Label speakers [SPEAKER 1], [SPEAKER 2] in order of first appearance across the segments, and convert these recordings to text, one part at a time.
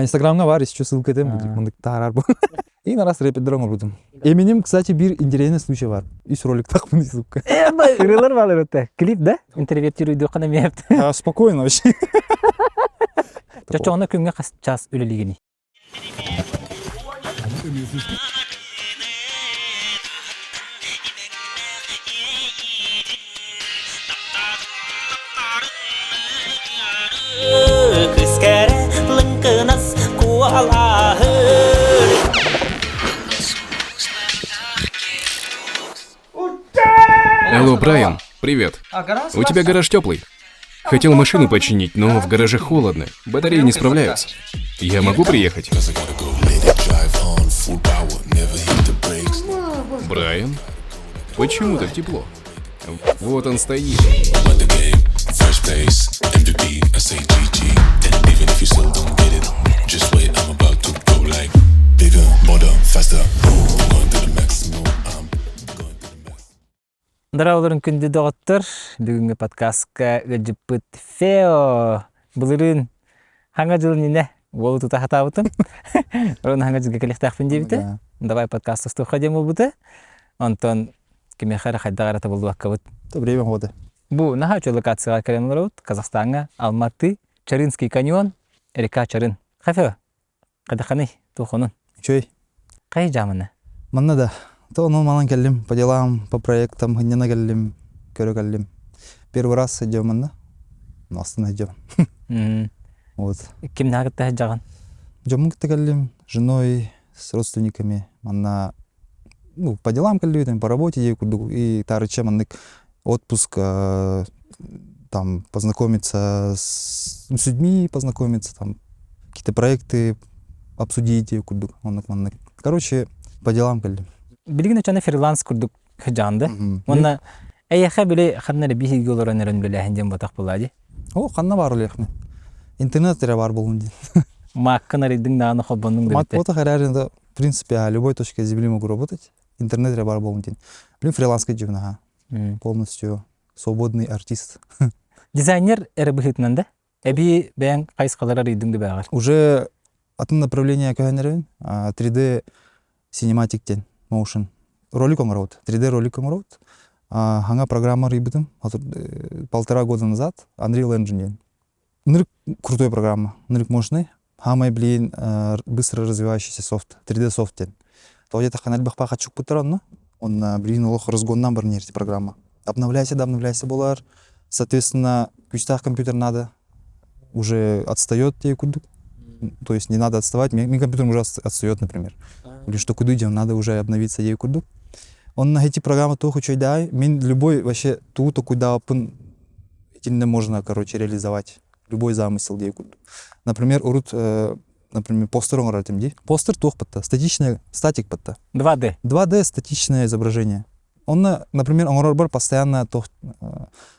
[SPEAKER 1] Инстаграмга бар, еще ссылка этим, мындык тарар бу. И на раз рэпидером рудым. Эминем, кстати, bir интересный случай бар. Ис ролик так мындай ссылка.
[SPEAKER 2] Ырылар балыр өтө. Клип да? Интервьюдуу кана мепт.
[SPEAKER 1] Спокойно вообще.
[SPEAKER 2] Чочоңна күнгө час үлелигини.
[SPEAKER 3] Алло, Брайан, привет. У тебя гараж теплый? Хотел машину починить, но в гараже холодно. Батареи не справляются. Я могу приехать? Брайан? Почему так тепло? Вот он стоит.
[SPEAKER 2] Дырауларын күнді доғыттыр. Бүгінгі подкастқа ғыжыппыт Фео. Бұлырын хаңа жылын ене олы тұта хатабытым. Орын хаңа жылға келектақпын дейбіті. Давай подкастты стуқа дем болбыты. Онтон кеме қара қайда қарата болды баққа бұд.
[SPEAKER 1] Время года.
[SPEAKER 2] Бұл наға өте локацияға кәрен олар бұд. Қазақстанға Алматы, Чарынский каньон, река Чарын. Қафео? Қайда қаны тұқының?
[SPEAKER 1] Чой?
[SPEAKER 2] Қай жамыны?
[SPEAKER 1] Манна да. То он малан келлим, по делам, по проектам, гнена келлим, көрө келлим. Первый раз идем, манна. Но остана идем. Вот.
[SPEAKER 2] Кем нағытта жаған?
[SPEAKER 1] Жомун кітті келлим, женой, с родственниками. Манна, ну, по делам келлим, по работе ей курду. И тарыча маннык отпуск, там, познакомиться с людьми, познакомиться, там, какие-то проекты обсудить ей курду. Маннык. Короче, по делам келлим.
[SPEAKER 2] Билигин очаны фриланс курдук хыжанды. Онна эйха биле ханнары бихи голоран эрен биле хенден батак булади.
[SPEAKER 1] О, ханна бар лехме. Интернет тере бар болун дин.
[SPEAKER 2] Макканары дыңданы хоббонун
[SPEAKER 1] Мак бота харарында, в принципе, любой точке земли могу работать. Интернет тере бар болун дин. Блин, фриланска живна. Полностью свободный артист.
[SPEAKER 2] Дизайнер эрбихитнан да? Эби бәң кайскалары идыңды бәгар.
[SPEAKER 1] Уже от направления көгенерен 3D Cinematic Motion. Ролик оңырауд. 3D ролик оңырауд. Ханга программа рыбытым. 1,5 года назад. Unreal Engine. Нырк крутой программа. Нырк мощный. Хамай, блин, быстро развивающийся софт. 3D софт. То где-то ханаль бахпа хачук путаран, он, блин, лох разгоннан бар нерти программа. Обновляйся, да, обновляйся болар. Соответственно, кучтах компьютер надо. Уже отстает тебе куду. То есть не надо отставать. Мой компьютер уже отстает, например. Или что куда идем, надо уже обновиться ей курду. Он на эти программы то хочу дай, min любой вообще то куда не можно, короче, реализовать любой замысел ей курду. Например, урут, например, постер он ратим ди. Постер тох патта, статичная статик патта.
[SPEAKER 2] 2D.
[SPEAKER 1] 2D статичное изображение. Он, например, он бар постоянно тох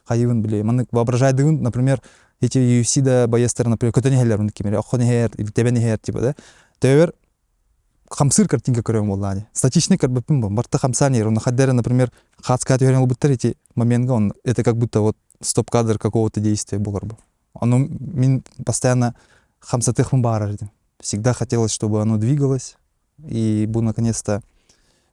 [SPEAKER 1] хаивен били. Man воображает, например, эти UFC да боестер, например, котонехелер, например, охонехер или тебенехер типа, да. Тевер хамсыр картинка көрөм болду. Статичный карбапым бар. Барта хамсанер, он хаддер, например, хацкат верен булбуттар эти моментга, он это как будто вот стоп-кадр какого-то действия болар бы. Оно мин постоянно хамсатыхмын бар. Всегда хотелось, чтобы оно двигалось. И был наконец-то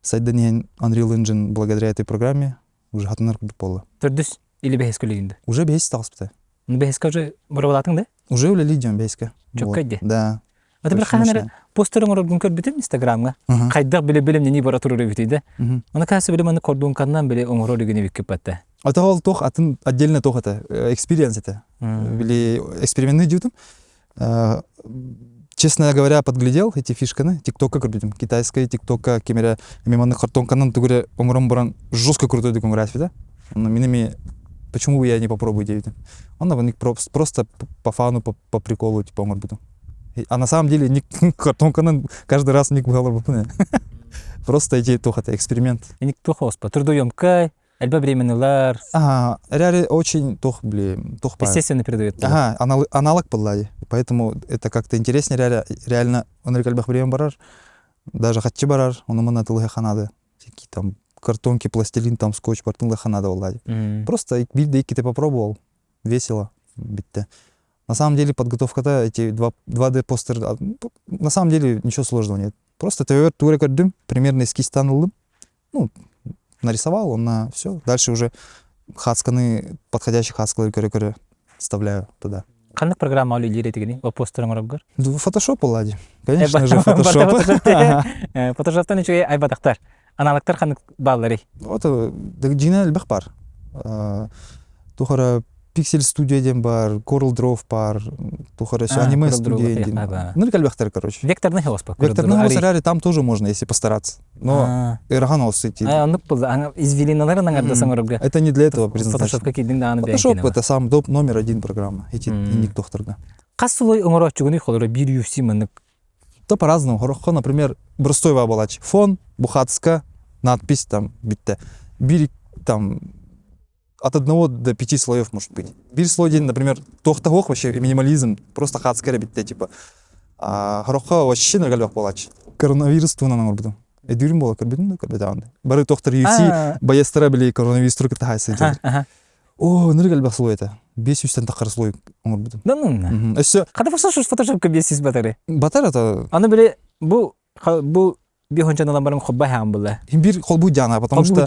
[SPEAKER 1] сайданен Unreal Engine благодаря этой программе уже хатынар пола.
[SPEAKER 2] Төрдүс или бехес көлегинде?
[SPEAKER 1] Уже бехес талспыта.
[SPEAKER 2] Бехеска уже барабалатың да?
[SPEAKER 1] Уже улели идем бехеска.
[SPEAKER 2] Чоккайде?
[SPEAKER 1] Да.
[SPEAKER 2] Это бір қағанары постерің орын көрбітім Инстаграмға. Қайдақ біле-білем нені бара тұрыр өбітейді. Оны қасы білем, оны кордуын қаннан біле оңыр орыгіне беккеп бәтті.
[SPEAKER 1] Это ол тох, атын отдельно тох это, экспириенс это. Или экспериментный дютым. Честно говоря, подглядел эти фишканы. Тиктока көрбітім. Китайская тиктока, кемере, меманны қартон қаннан түгіре оңырым бұран жестко крутой деконграфия, да? Минами, почему бы я не попробую девять? Он просто по фану, по приколу, типа, оңыр бітім. А на самом деле ник картонканан каждый раз ник бухгалтер бупуне. Просто эти тухата эксперимент.
[SPEAKER 2] И ник тухоспа. Трудоемкой, альба временнылар.
[SPEAKER 1] Ага, реально очень тух, блин, тух.
[SPEAKER 2] Естественно передает.
[SPEAKER 1] Ага, аналог подлади. Поэтому это как-то интереснее реально. Он рекальбах время барар, даже хатчи барар, он умана тылга ханады. Всякие там картонки, пластилин, там скотч, партынга ханада влади. Просто виды, ты попробовал, весело, битте. На самом деле подготовка-то эти 2D постер, на самом деле ничего сложного нет. Просто туре көрдүм, примерно эскиз танылдым, ну, нарисовал, он на все. Дальше уже хасканы, подходящие хаскалар көрө вставляю туда.
[SPEAKER 2] Кандай программа алып үйрөтүгүн? О постериңер обгөр.
[SPEAKER 1] Фотошоп болады. Конечно же, фотошоп.
[SPEAKER 2] Фотошоптон үчү айбатактар. Аналогтар кандай баалары?
[SPEAKER 1] Ото жина элбек бар. Тухара Pixel Studio бар, Corel Draw бар, тухара все аниме студия. Ну, элбектер, короче.
[SPEAKER 2] Векторный хоспа.
[SPEAKER 1] Векторный хоспа, там тоже можно, если постараться. Но эрганос идти. Это не для этого предназначено. Photoshop это сам топ номер 1 программа. Эти ник докторга.
[SPEAKER 2] Касулой оңорочугуны холора бир UFC мынык.
[SPEAKER 1] То по-разному. Хорохо, например, брустой вабалач. Фон, бухацка, надпись там битте. Бир там от 1 до 5 слоев может быть. Бир слой день, например, тохтагох вообще минимализм, просто хацкара битте типа. Хорохо вообще нагалбах балач. Коронавирус туна на орбиту. Эдюрим бола карбидин карбидан. Бары тохтар UFC баястара били коронавирус турка тахайсы. О, нагалбах слой это. 500 тақыр слой орбиту.
[SPEAKER 2] Да ну.
[SPEAKER 1] Все.
[SPEAKER 2] Када фотошоп фотошопка 500 батаре.
[SPEAKER 1] Батар это.
[SPEAKER 2] Аны биле бу бихончаналар барым хобба хам була.
[SPEAKER 1] Бир холбу жана, потому что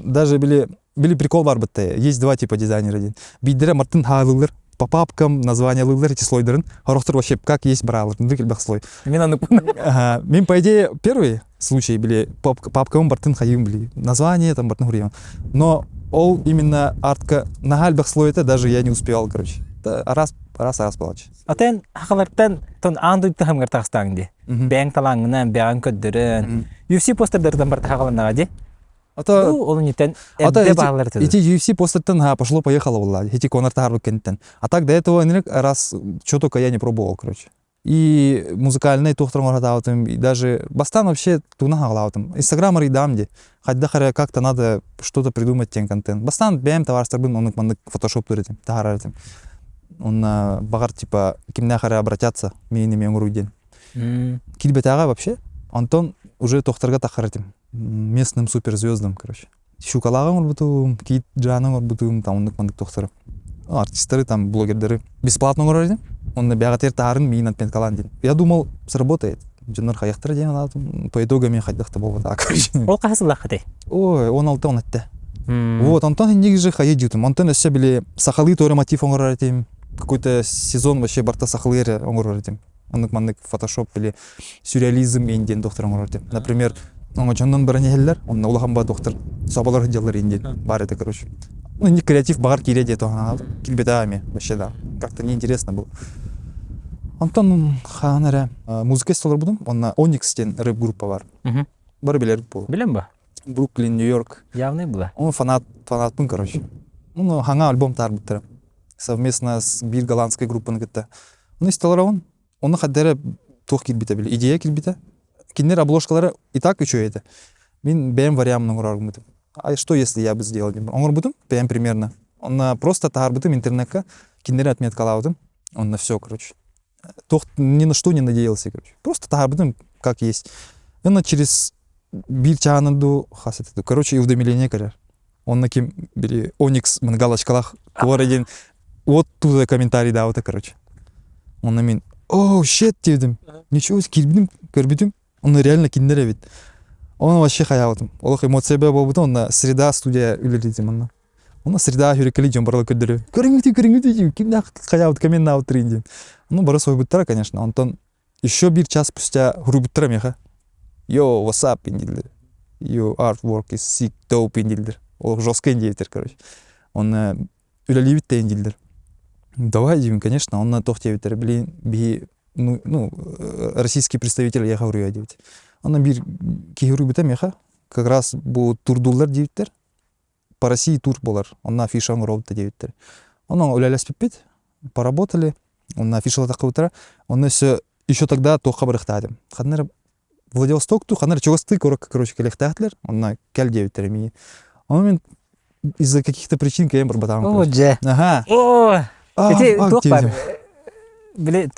[SPEAKER 1] даже били прикол бар битте. Есть два типа дизайнера один. Бидере мартын халылар, по папкам названия лылар эти слойдерын. Хорохтар вообще как есть бралар, ныкелбах слой. Мен по идее первый случай били папкам мартын хаим били. Название там мартын хурьян. Но ол именно артка на хальбах слой это даже я не успевал, короче. Раз получится.
[SPEAKER 2] Атен хакалардан тон андуйты хамгар тагыстагынди. Бәң талаңына бәң көддөрөн. UFC постердерден бар хакаланага ди.
[SPEAKER 1] Ата
[SPEAKER 2] ол нитен эдде баалар теді.
[SPEAKER 1] Эти UFC постерден пошло-поехало было. Эти конарта харбы кенттен. А так до этого раз что только я не пробовал, короче. И музыкальный тухтром оргатаутым, и даже бастан вообще туна хагалаутым. Инстаграм ридамди. Хотя как-то надо что-то придумать тен контент. Бастан бәм товарстарбын, он мандык фотошоп туретим, тагаратым. Он багар типа кимне хара обратятся, мен уруйден. Килбетага вообще Антон уже тохтарга тахаратим. Местным суперзвездам, короче. Шукалаган орбутум, кит жанан орбутум, там ондык мандык тохтары. Артисттары, там блогердары. Бесплатно орбутум. Он на бягатер тарын мин от пенкаландин. Я думал, сработает. Джунар хаяхтар ден алатым. По итогу мен хайдахта болу так, короче.
[SPEAKER 2] Ол касылах хате.
[SPEAKER 1] Ой, он алтон атты. Вот, Антон негиже хаедютум. Антон эссе биле сахалы тори мотив оңоратим. Какой-то сезон вообще барта сахалыре оңоратим. Ондык мандык фотошоп или сюрреализм инден доктор оңоратим. Например, он жоннон баране хеллер, он улахамба доктор сабалар делар инден. Бар это, короче. Ну, не креатив багар киреде, то кильбетами вообще, да. Как-то неинтересно было. Антон ханара музыка столар будум. Он на Оникстен рэп-группа бар. Бары билер был.
[SPEAKER 2] Билем ба?
[SPEAKER 1] Бруклин, Нью-Йорк.
[SPEAKER 2] Явный была.
[SPEAKER 1] Он фанатпын, короче. Ну, ханга альбом тарбыттыр. Совместно с бир голландской группой где-то. Он истолар он хаддере тох килбите биле. Идея килбите. Кинер обложкалары и так и что это. Мен бэм вариамның ураргымытым. А что если я бы сделал? Он работал бэм примерно. Он просто тарбытым интернетка. Кинер отметкалаудым. Он на все, короче. Тох ни на что не надеялся, короче. Просто тарбытым как есть. Он через бир чанаду хасету. Короче, и уведомление короче. Он на кем били Оникс на галочкалах один. Вот туда комментарий да, вот это, короче. Он на мен, о, щет дедім. Ничего, кирбидім, көрбидім. Он реально киндере вид. Он вообще хаяватым. Олох эмоция болбуды, он на среда студия үлелидім анна. Он на среда хүрекали жон барлы көрдірі. Көріңді, кимді хаяват камен на утринді. Ну, бары сой буттара, конечно. Антон еще бир час спустя гру буттара меха. Yo, what's up, индилдер. Your artwork is sick, dope, индилдер. Олох жестко индилдер, короче. Он үлелевит те индилдер. Давай, Дим, конечно, он на тохтевитер, блин, ну, российский представитель я говорю, девять. Он на бир кигуру бита меха, как раз бу турдулар девитер, по России тур болар, он на афишан ровта девитер. Он уляляс пипит, поработали, он на афишала такого, он еще тогда то хабарахтадим. Хаднер Владивосток ту, хаднер чогасты, короче, келехтахтлер, он на кель девитер ми. Он из-за каких-то причин кем барбатам.
[SPEAKER 2] О, дже.
[SPEAKER 1] Ага.
[SPEAKER 2] О. Эти тухпар. Блин,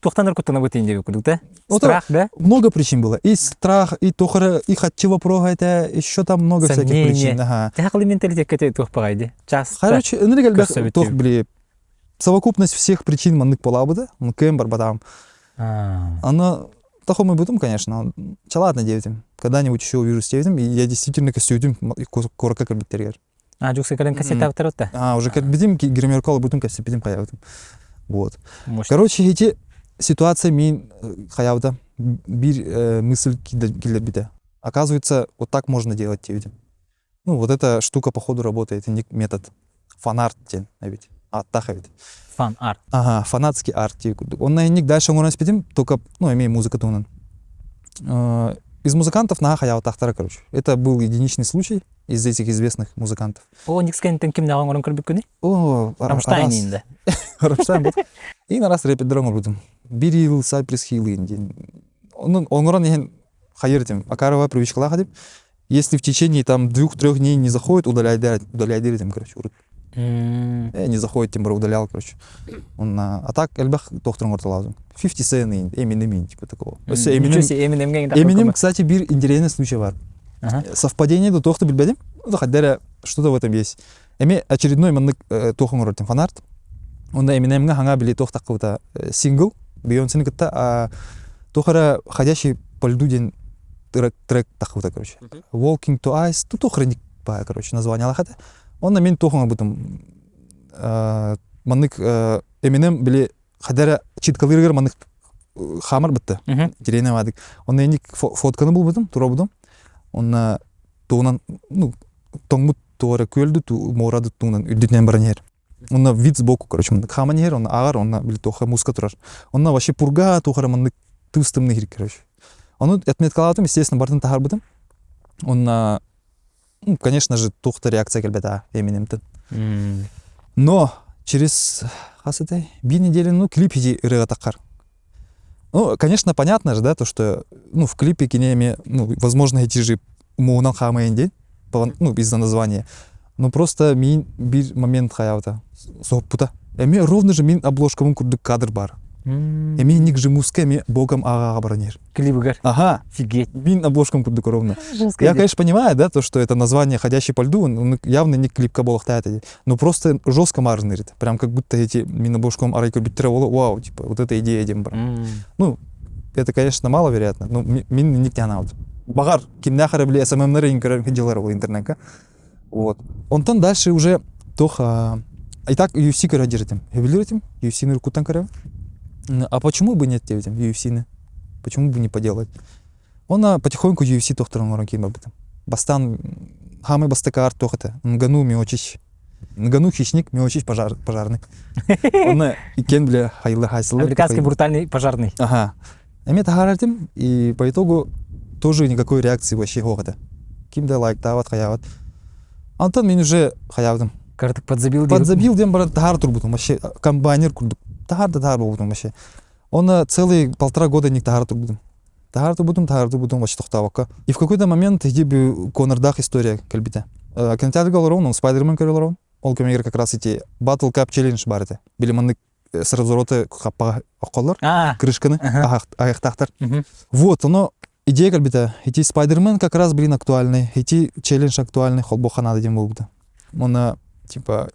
[SPEAKER 2] тухтанар кутана бутинде кудута. Страх, да?
[SPEAKER 1] Много причин было. И страх, и тохара, и хотчево прогайта, еще там много всяких причин. Ага.
[SPEAKER 2] Ты хакли менталитет кете тухпагайди. Час.
[SPEAKER 1] Короче, энергия тох бли совокупность всех причин маннык полабыда, ну кем барбатам. Она тахомы бутум, конечно, чалатно девятим. Когда-нибудь еще увижусь девятим, и я действительно костюдим корока карбиттерьер.
[SPEAKER 2] Жуксы каден кассета авторотта.
[SPEAKER 1] Уже карбитим, гримеркол бутум костюдим хаявтым. Вот.
[SPEAKER 2] Может.
[SPEAKER 1] Короче, эти ситуации мен хаявда бир мысль килербита. Оказывается, вот так можно делать девятим. Ну, вот эта штука по ходу работает, метод фан-арт тен, ведь. Аттахавит.
[SPEAKER 2] Фан-арт.
[SPEAKER 1] Ага, фанатский арт. Он на ник дальше он распитим, только, ну, имея музыка тунан. Из музыкантов на хаяу тахтара, короче. Это был единичный случай из этих известных музыкантов.
[SPEAKER 2] О, никскен тенким на он кырбыкуни?
[SPEAKER 1] О,
[SPEAKER 2] Рамштайн инде.
[SPEAKER 1] Рамштайн вот. И на раз репет дрон будем. Бирил, Сайпрес Хилл, Индия. Он ран ehen хайертим. Акарова привычка ходим. Если в течение там 2-3 дней не заходит, удаляй диритим, короче, урут. Не заходит, тем более удалял, короче. А так, эльбах доктором орталазу. 50 Cent, Eminem, типа такого. Eminem, кстати, бир интересный случай var. Совпадение до того, что билбедим, что-то в этом есть. Очередной маннык тохом ротим фанарт. Он на Eminem ханга били тох такого-то сингл, Бейонсе а тохара ходящий по льду день трек такого-то, короче. Walking to Ice, тут охранник, короче, название лахата. Он на мен тохом об этом маннык Eminem били хадара читкалыргар маннык хамар битти. Дерейне вадик. Он на ник фотканы был битим, тура будым. Он на туунан, ну, тоңмут туара көлді, морады туунан үддетнен баранер. Он на вид сбоку, короче, маннык хаманер, он агар, он на били тоха музыка турар. Он на вообще пурга тухара маннык тыстымны хир, короче. Он отметкалатым, естественно, бартын тахар битим. Он на, ну, конечно же, тухта реакция кельбета Eminem-тен. Но через bir недели, ну, клип иди рыгатакар. Ну, конечно, понятно же, да, то, что, ну, в клипе кинеме, ну, возможно, эти же муунан хамаен день, ну, из-за названия. Но просто мин бир момент хаявта соппута. Эми ровно же мин обложкамын курдук кадр бар. Эми ник же музыка, эми богом ага баранер.
[SPEAKER 2] Клипыгар.
[SPEAKER 1] Ага.
[SPEAKER 2] Офигеть.
[SPEAKER 1] Мин обложкам курдук ровно. Я, конечно, понимаю, да, то, что это название «Ходящий по льду», он явно не клипка болохтает, но просто жестко марзнерит. Прям как будто эти мин обложкам арайку биттера, вау, типа, вот эта идея дембра. Ну, это, конечно, маловероятно, но мин ник тянаут. Багар, кимнахара бли СММ-нары инкарар делар был интернетка. Вот. Он там дальше уже тоха... И так UFC карадиритим. Ювелиритим, UFC-ныр кутан карав. А почему бы нет девятим UFC-ны? Почему бы не поделать? Он потихоньку UFC тохтором воронким об этом. Бастан хамы бастакар тохата. Нгану миочич. Нгану хищник, миочич пожарный. Он и кен бля хайлы хайсылы.
[SPEAKER 2] Американский брутальный пожарный.
[SPEAKER 1] Ага. Эми тахаратим, и по итогу тоже никакой реакции вообще хохота. Кимда лайк тават хаяват. Антон мен уже хаявдым.
[SPEAKER 2] Картык подзабил.
[SPEAKER 1] Подзабил дем брат тахар турбутум вообще комбайнер курдук. Тахар турбутум вообще. Он целые 1,5 года не тахар турбутум. Тахар турбутум вообще тохтавака. И в какой-то момент иди бы Конордах история кальбита. Кинотеатр Галрон, он Спайдермен Галрон. Он комер как раз эти Battle Cup Challenge барыты. Били манны с разворота хапа околар. Крышканы. Аяқтақтар. Вот, оно идея кальбита. Эти Спайдермен как раз, блин, актуальный. Эти челлендж актуальный. Холбоха надо дем болбута. Он типа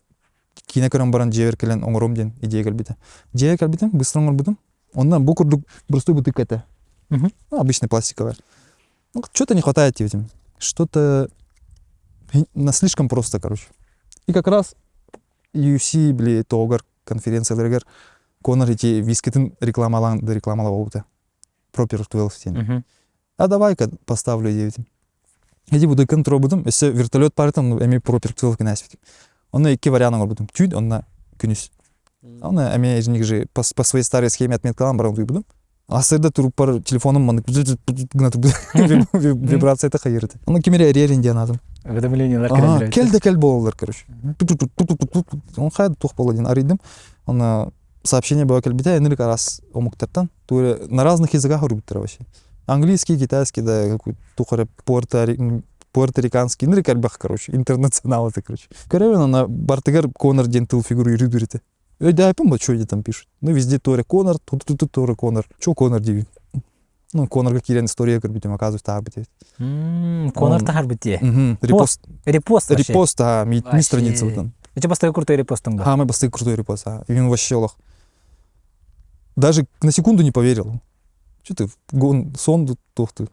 [SPEAKER 1] кинокарам баран джевер келен оңром ден идея кальбита. Джевер кальбита быстро оңрбутым. Он на букурдук простой бутык это. Ну, обычный пластиковый. Ну, что-то не хватает этим. Что-то слишком просто, короче. И как раз UFC, бли, тогар, конференция лергер, Конор эти вискетін рекламалау болбута. Пропер 12 тен. А давай-ка поставлю девятим. Иди буду контрол будем, если вертолет паритам, ну, эми пропер 12 кенасвит. Он на 2 варианты будем. Тюд, он на күнүс. Он на эми из них же по своей старой схеме отметкалам барам будем. А сырда туруп пар телефоном маны вибрация это хайырды. Он на кемере реринде надым.
[SPEAKER 2] Уведомление
[SPEAKER 1] келде болдыр, короче. Он хайд тух поладин аридым. Он на сообщение было кельбита, энерик раз омуктартан. На разных языках рубитер вообще. Английский, китайский, да, какой тухаре пуэрториканский, энерик альбах, короче, интернационал это, короче. Короче, на бартыгар Конор ден тыл фигуру и рыберите. Да, я помню, что они там пишут. Ну, везде Торе Конор, тут Торе Конор. Что Конор дивит? Ну, Конор как ирен история, как будем оказывать, так быть.
[SPEAKER 2] Конор тахар бите.
[SPEAKER 1] Репост.
[SPEAKER 2] Репост.
[SPEAKER 1] Репост, ми страница вот там.
[SPEAKER 2] Эче бастай крутой репостың бар.
[SPEAKER 1] Самый бастый крутой репост. И он вообще лох. Даже на секунду не поверил. Что ты, сон тухты.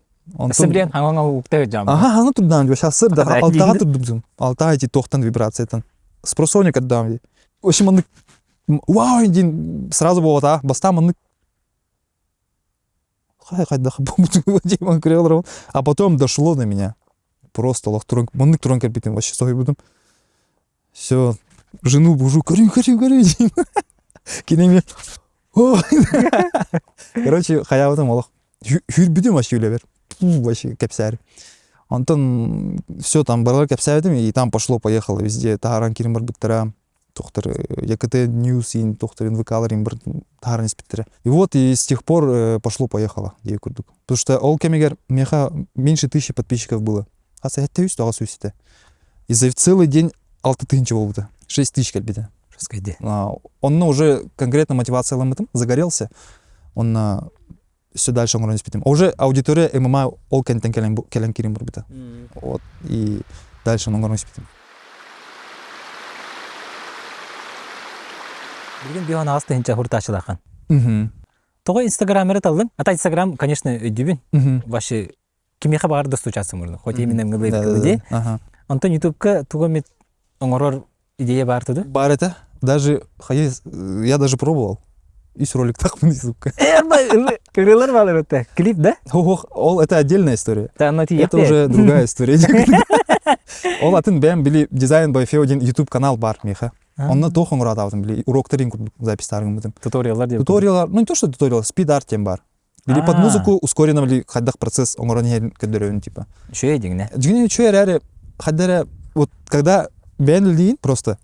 [SPEAKER 2] Сибрен хаңаңа укта жам.
[SPEAKER 1] Ага, аны турдан, вообще сыр да,
[SPEAKER 2] Ага,
[SPEAKER 1] алтага
[SPEAKER 2] дейін.
[SPEAKER 1] турдум. Алта эти тохтан вибрациятан. Спросоник отдам. В общем, он вау, един сразу было, да, бастам он а потом дошло до меня. Просто лох турон, он турон кирпитин вообще стой будем. Все, жену бужу, гори. Кинеме. Короче, хаяватым олох. Хүрбүдүм вообще үлебер. Вообще кепсяр. Антон все там барлар кепсяветим, и там пошло-поехало везде. Тагаран кирим бар биттера. Тохтар ЯКТ Ньюс ин, тохтар НВК им бар тагаран испиттера. И вот и с тех пор пошло-поехало. Потому что ол кемегер меха меньше 1000 подписчиков было. А сайтте тагы суисите. И за целый день 6000 болду. 6000 кальбиде.
[SPEAKER 2] Шескайде.
[SPEAKER 1] Он уже конкретно мотивация ламытым, загорелся. Он все дальше он испитим. А уже аудитория ММА ол кентен келен кирим бурбита. Вот. И дальше он испитим.
[SPEAKER 2] Билген бион асты хинча хуртачылахан.
[SPEAKER 1] Мгм.
[SPEAKER 2] Того Инстаграмер талдым. Ата Инстаграм, конечно, өйдүбүн.
[SPEAKER 1] Мгм.
[SPEAKER 2] Ваши кимеха бар достучаться можно. Хоть именно мгылып
[SPEAKER 1] Да.
[SPEAKER 2] кылды.
[SPEAKER 1] Ага.
[SPEAKER 2] Антон ютубка тугомит оңорор идея бар туду.
[SPEAKER 1] Бар это даже я даже пробовал. Есть ролик так мын ютубка.
[SPEAKER 2] Кырылар балар өтө. Клип, да?
[SPEAKER 1] Ох, ол это отдельная история. Это
[SPEAKER 2] уже
[SPEAKER 1] уже другая история. Ол атын бәм били дизайн by Feo один YouTube канал бар меха. Онна тохын урадавдым били уроктарын записьтарын битим.
[SPEAKER 2] туториаллар деп.
[SPEAKER 1] Туториалар, ну не то что туториал, спид-арт тем бар. Или под музыку ускоренно ли хаддах процесс оңорон кедерен типа.
[SPEAKER 2] Шо едиңне.
[SPEAKER 1] Джине чуя ряре хаддара вот когда бен просто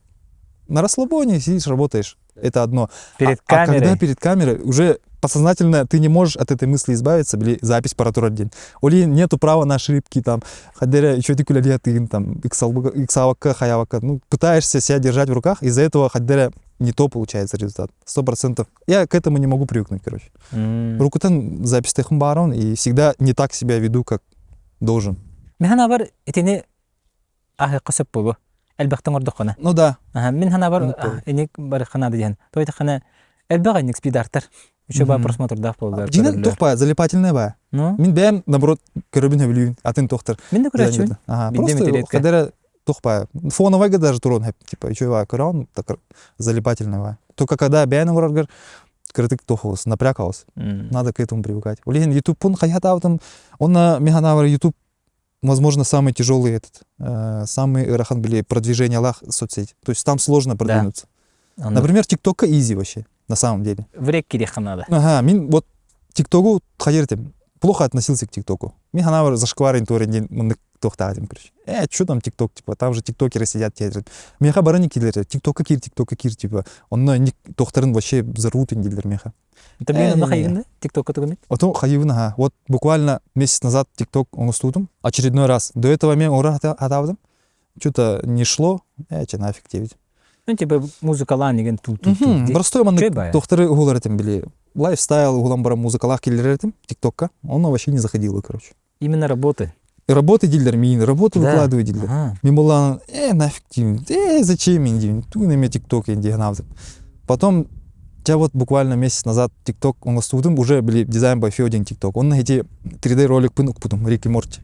[SPEAKER 1] на расслабоне сидишь, работаешь. Это одно.
[SPEAKER 2] Перед
[SPEAKER 1] А когда
[SPEAKER 2] камерой.
[SPEAKER 1] перед камерой уже подсознательно ты не можешь от этой мысли избавиться, били запись паратура день. Оли нету права на ошибки там. Хаддара еще ты кулялетын там иксавака, хаявака. Ну пытаешься себя держать в руках, из-за этого хаддара не то получается результат. 100%. Я к этому не могу привыкнуть, короче. Рукутан запись техм барон и всегда не так себя веду, как должен.
[SPEAKER 2] Мен бар этене ахы кысып болу. Элбактан ордокона.
[SPEAKER 1] Ну да.
[SPEAKER 2] Мен хана бар
[SPEAKER 1] Мукол.
[SPEAKER 2] эник бар хана деген. Тойта хана элбага ник спидартар. Еще ба
[SPEAKER 1] Мгм.
[SPEAKER 2] просмотрдах болду.
[SPEAKER 1] Джинен тохпа, залипательная ба.
[SPEAKER 2] Ну,
[SPEAKER 1] Мин бәм, наоборот, көрөбүн хөбүлүн, атын тохтар.
[SPEAKER 2] мен да күрәчү.
[SPEAKER 1] Ага,
[SPEAKER 2] Биндем
[SPEAKER 1] просто
[SPEAKER 2] интернетке.
[SPEAKER 1] хадара тохпа. Фоновая даже турон, типа, еще ва корон, так залипательная ба. Только когда бән ураргар, критик тохос, напрягался. Надо к этому привыкать. Улин YouTube пун хаятавтам, он на механавар YouTube, возможно, самый тяжелый самый рахан были продвижение лах соцсеть. То есть там сложно продвинуться. Например, TikTok easy вообще, на самом деле.
[SPEAKER 2] Врек кире ханада.
[SPEAKER 1] Ага, мин вот ТикТоку хаертем, плохо относился к ТикТоку. Мин ханавар зашкварен турен мындык тохтатим, короче. Что там ТикТок, типа, там же тиктокеры сидят, театрят. Меха барани килер, ТикТока кир, типа. Он на тохтарын вообще взорвут индилер меха.
[SPEAKER 2] Это блин на хайында TikTok тугамит.
[SPEAKER 1] Вот хаевын, ага. Вот буквально месяц назад ТикТок он студом, очередной раз. До этого мен ура атавдым. Что-то не шло, че нафиг тебе.
[SPEAKER 2] Ну типа музыкалан деген тут.
[SPEAKER 1] Простой мандык
[SPEAKER 2] Чебая.
[SPEAKER 1] тохтары угулар этим били. Лайфстайл угулам бара музыкалах киллер этим ТикТокка. Он вообще не заходило, короче.
[SPEAKER 2] Именно работы.
[SPEAKER 1] И работы дилер мин, работу
[SPEAKER 2] Да.
[SPEAKER 1] выкладываю дилер.
[SPEAKER 2] Ага.
[SPEAKER 1] Мин была, нафиг тебе, зачем мне дивин, ту на меня ТикТок я дигнавдым. Потом, я вот буквально месяц назад ТикТок, он студым, уже были дизайн by Feo один ТикТок. Он на эти 3D ролик пынук потом, Рик и Морти.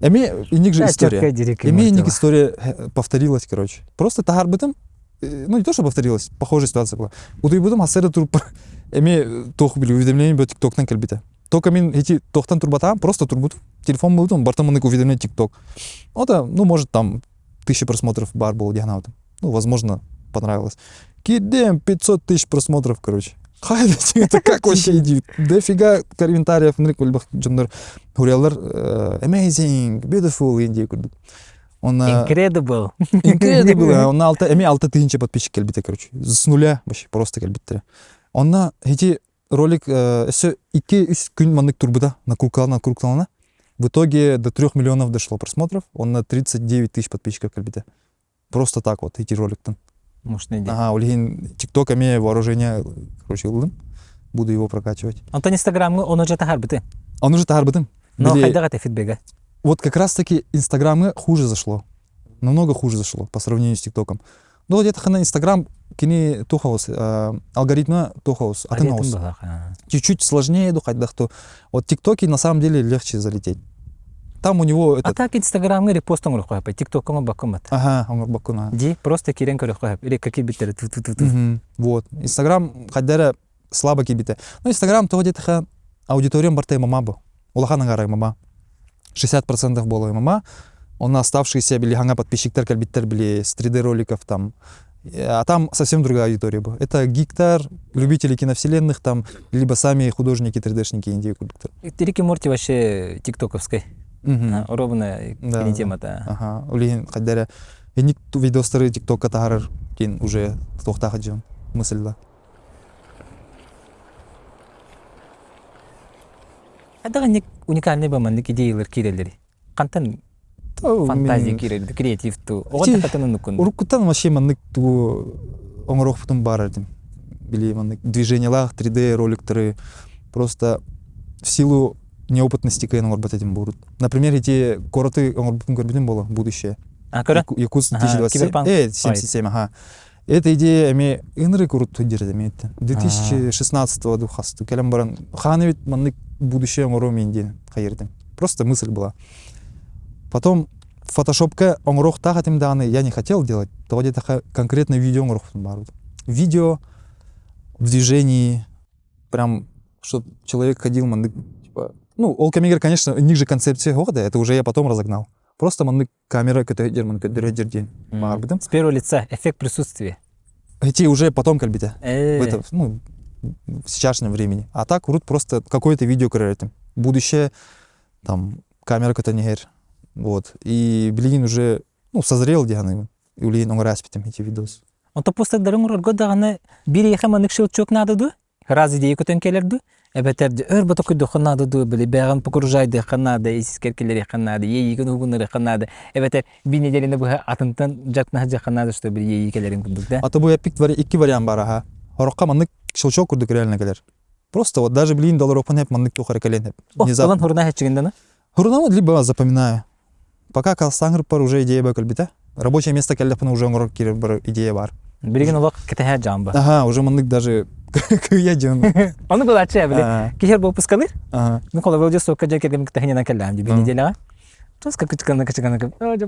[SPEAKER 1] Эми, и них же история. Эми, них история повторилась, короче. Просто тагар бытым, ну не то, что повторилась, похожая ситуация была. Вот и потом асера тур, эми, тох были уведомления по ТикТоктан кальбита. Только мин эти тохтан турбатам, просто турбут. Телефон был там, бартам он уведомление ТикТок. Вот, ну, может, там 1000 просмотров бар был дигнавтом. Ну, возможно, понравилось. Кидем 500 000 просмотров, короче. Хай, это как вообще идет? Дофига комментариев, нрикульбах, джундер, гуреллар, amazing, beautiful, индия курдук. Он
[SPEAKER 2] Incredible.
[SPEAKER 1] incredible, он на эми 6000 подписчик кельбите, короче. С нуля вообще просто кельбите. Он на эти ролик все 2-3 күн мандык турбуда накруталана. В итоге до 3 миллионов дошло просмотров. Он на 39 000 подписчиков кельбите. Просто так вот эти ролики.
[SPEAKER 2] Может, не
[SPEAKER 1] Ага, улин ТикТок имея вооружение, короче, буду его прокачивать.
[SPEAKER 2] Антон Инстаграмы он уже тахар бите.
[SPEAKER 1] Он уже тагар бытым.
[SPEAKER 2] Но
[SPEAKER 1] Били-
[SPEAKER 2] хайдага те фидбэга.
[SPEAKER 1] Вот как раз таки Инстаграмы хуже зашло. Намного хуже зашло по сравнению с ТикТоком. Ну, где-то хана Инстаграм кини тухаус, алгоритмы тухаус, атынаус. Чуть-чуть сложнее духать, то вот ТикТоки на самом деле легче залететь. Там у него
[SPEAKER 2] А
[SPEAKER 1] этот...
[SPEAKER 2] так Инстаграмга репостың ұрық қойып, ТикТокыңа бақымат.
[SPEAKER 1] Ага, он бакуна.
[SPEAKER 2] Ди, просто керен көрік қойып, или какие биттері ту-ту-ту-ту.
[SPEAKER 1] Вот. Инстаграм хаддара слабо кибите. Ну, Инстаграм то где-то аудиториям бартай мама был. Улахан агарай мама. 60% было мама. Он оставшиеся были ханга подписчиктер, кальбиттер были с 3D роликов там. А там совсем другая аудитория была. Это гиктар, любители киновселенных там, либо сами художники, 3D-шники, Индии.
[SPEAKER 2] Рики Морти вообще тиктоковской. Ровно
[SPEAKER 1] Да,
[SPEAKER 2] темата.
[SPEAKER 1] Ага. Улин хаддара. И ник видеостары ТикТока тагар кин уже тохта хаджим. Мысль да.
[SPEAKER 2] Адағы не уникальный баманлык идеялар кирелери. Қантан фантазия кирелери, креативту. Оған тақатының нүкін.
[SPEAKER 1] Уруккуттан вообще маннык ту оңорох путун бар этим. Били маннык движениялах 3D роликтеры просто в силу неопытности кайын оңорбат этим будут. Например, эти короты оңорбутун көрбүдүн боло будущее.
[SPEAKER 2] А, көрі?
[SPEAKER 1] Якутс
[SPEAKER 2] Ага,
[SPEAKER 1] 2027.
[SPEAKER 2] Киберпанк.
[SPEAKER 1] 77, ага. Эта идея эми ынры курут туддер эметти. 2016 году хасту. Келем баран ханы бит маннык будущее оңору менден кайырдым. Просто мысль была. Потом фотошопка оңорох тахатым даны я не хотел делать. То где-то конкретно видео оңорох бар. Видео в движении, прям, чтобы человек ходил, маннык, типа, ну, ол камера, конечно, ниже концепции года, это уже я потом разогнал. Просто маннык камера, которая дерман, которая дерден.
[SPEAKER 2] С первого лица, эффект присутствия.
[SPEAKER 1] Эти уже потом кальбите. В это, ну, в сейчасшнем времени. А так, урут просто какое-то видео корректим. Будущее, там, камера, которая не вот. И, блин, уже, ну, созрел дианы. И, блин, он распитым эти видосы.
[SPEAKER 2] Он то просто дарың ұрғырға дағаны бір еқі манық шыл чөк надыды, разы дейі көтен келерді. Әбәтәрді өрбата көйді қанадыды, білі бәғын пұқыржайды қанады, есіз керкелері қанады, ейіген ұғыныры қанады. Әбәтәр бір неделінде бұға атынтан жатына жа қанады, что бір ейікелерін күрдік, да?
[SPEAKER 1] А то бұл екі вариант бар, аха. Хораққа манық шылчок күрдік реально келер. Просто вот даже блин долларов понять манық тухары келен.
[SPEAKER 2] О, олан хұрына хәтчігіндені?
[SPEAKER 1] Хұрынамы либо запоминаю. Пока қалсаңыр бар уже идея бар көлбіті. Рабочее место келдепіні уже оңырық керер бір идея бар.
[SPEAKER 2] Бірген олақ кітәхә жамбы.
[SPEAKER 1] Ага, уже манық даже күйе жон.
[SPEAKER 2] Оны бұл атшы әбілі. Кешер бұл пұскалыр?
[SPEAKER 1] Ну,
[SPEAKER 2] қолы бұл жа соққа жа кергем кітәхінен әкелдім. Бір неделяға. Тоска күчікана.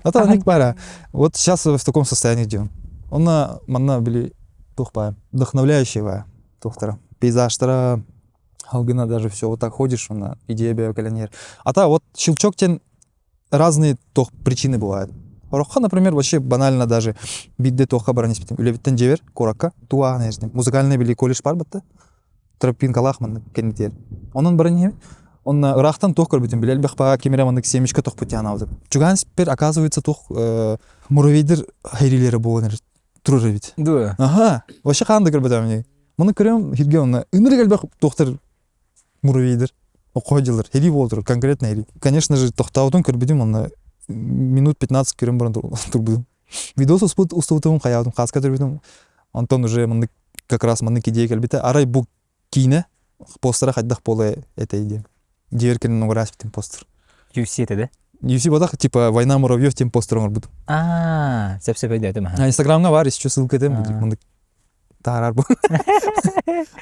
[SPEAKER 1] А то ник пара. Вот сейчас в таком состоянии идем. Он манна были тухпа, вдохновляющего тухтара. Пейзажтара, алгына даже все вот так ходишь, он идея биоколенер. А та вот щелчок тен разные тох причины бывают. Рохха, например, вообще банально даже бидде тохка баранис битим. Үлебиттен жевер, коракка, туа, нежнем. Музыкальный били колледж бар бітті. Тропинка лахман кенетер. Онын баран он рахтан тох көрбітім. Білел бәқпаға кемераманның семешка тох пути анауды. Чуган спер, оказывается, тох муравейдер хайрилері болын тұрыр бит.
[SPEAKER 2] Да.
[SPEAKER 1] Ага, вообще қанды көрбітім не. Мұны көрем, хирге онна. Үнірі кәлбәқ тохтар муравейдер. Оқойдылар, хири болдыр, конкретно хири. Конечно же, тохтаудың көрбітім, онна минут 15 көрем баран тұрбыдым. Видос ұстывытым, қаяудым, қасқа түрбітім. Антон уже мұны как раз мұны идея кәлбіті. Арай бұл кейіне постера қайдақ болы эта идея. Диверкенің оңыр аспитім постер.
[SPEAKER 2] UFC это, да?
[SPEAKER 1] UFC бодақ, типа, война муравьев тем постер оңыр бұдым.
[SPEAKER 2] Сәп-сәп өйдетім.
[SPEAKER 1] Инстаграмға бар, еще ссылка етем, мұны тағарар бұл.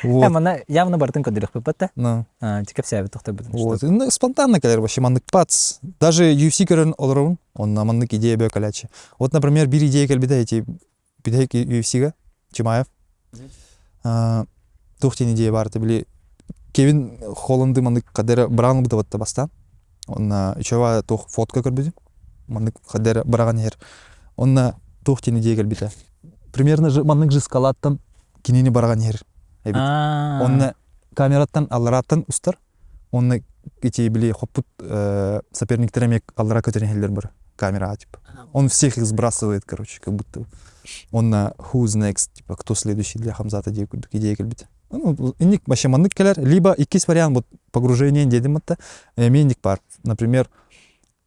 [SPEAKER 2] Мана явно бартын көдірік бұл бәтті? Тикап сәбі тоқты бұдым.
[SPEAKER 1] Вот, спонтанно кәлер вообще, маннык пац. Даже UFC көрін олырауын, он маннык идея бөй кәлячі. Вот, например, бір идея кәлбіді, эти бидайки UFC-ға, Чимаев. Тухтен идея бар, ты били Кевин Холланды маннык қадері бірағын бұды бәтті бастан. Онна үшева тух фотка көрбіді. Маннык қадері біраған ер. Онна тухтен идея кәлбіді. Примерно маннык жыскалаттан кинени бараған ер. Онна камераттан аллараттан ұстар. Онна эти били хоппут соперниктеремек аллара көтеренелер бір камера, типа. Он всех их сбрасывает, короче, как будто. Онна who's next, типа, кто следующий для Хамзата идея кәлбіді. Ну, иник вообще маннык келер, либо икис вариант вот погружение дедим это менник пар. Например,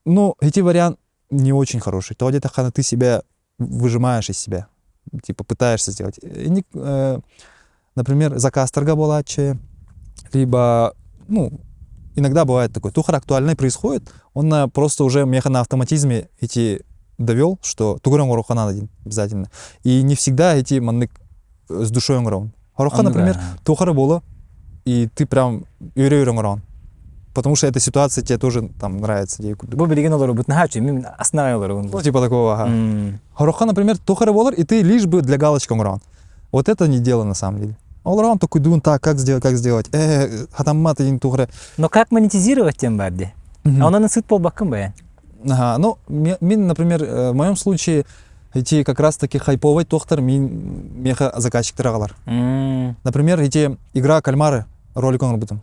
[SPEAKER 1] ну, эти вариант не очень хороший. То где-то хана ты себя выжимаешь из себя, типа пытаешься сделать. Иник, например, заказ торга болаче, либо, ну, иногда бывает такой, тухар актуальный происходит, он просто уже меха на автоматизме эти довел, что тугуран урока надо один обязательно. И не всегда эти маннык с душой унграун. Урока, например, тухара было, и ты прям юрей унграун. Потому что эта ситуация тебе тоже там нравится.
[SPEAKER 2] Бу билген олар бутна хачы, мен основной олар.
[SPEAKER 1] Ну, типа такого, ага. Урока, например, тухара болар, и ты лишь бы для галочки унграун. Вот это не дело на самом деле. Оларан такой думает, так, как сделать? Хатаммат один тухара.
[SPEAKER 2] Но как монетизировать тем барде? А он на сыт полбаккан баян.
[SPEAKER 1] Ага, ну, мин, например, в моем случае, эти как раз таки хайповый тохтар мин меха заказчиктер агалар. Например, эти игра кальмары ролик он работам.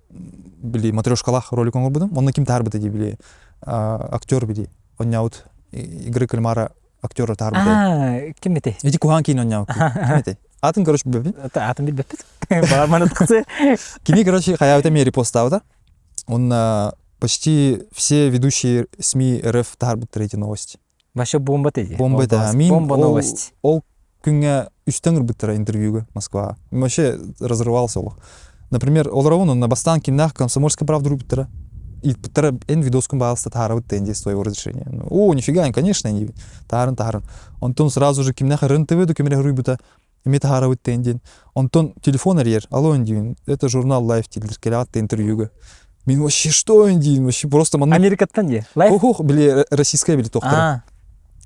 [SPEAKER 1] Били матрешкалах ролик он работам. Он на кем-то арбиты били актер били. Он няут игры кальмара актера тарбиты.
[SPEAKER 2] Кем это?
[SPEAKER 1] Эти кухан кино няут. Атын, короче, бебит.
[SPEAKER 2] Атын бит бепит. Барманат кысы.
[SPEAKER 1] Кини, короче, хаявта мери постава. Он почти все ведущие СМИ РФ тарбит эти новости.
[SPEAKER 2] Вообще бомба теди.
[SPEAKER 1] Бомба, да.
[SPEAKER 2] Бомба новость.
[SPEAKER 1] Ол күнгө үстөн битера интервьюга Москва. Вообще разрывался ол. Например, оларовон на бастан кинах Комсомольская правда битера. И битера эн видоскун баалста тарабыт тенди своего разрешения. О, нифига, конечно, не тарын. Он тон сразу же кинах РНТВ до камеры рубита. Имеет харабыт тенди. Он тон телефон арьер. Алло, индивин. Это журнал Life Телескелят интервьюга. Мин вообще что индивин? Вообще просто манны.
[SPEAKER 2] Америкаттан же. Life?
[SPEAKER 1] Ох, били российская били тохтара.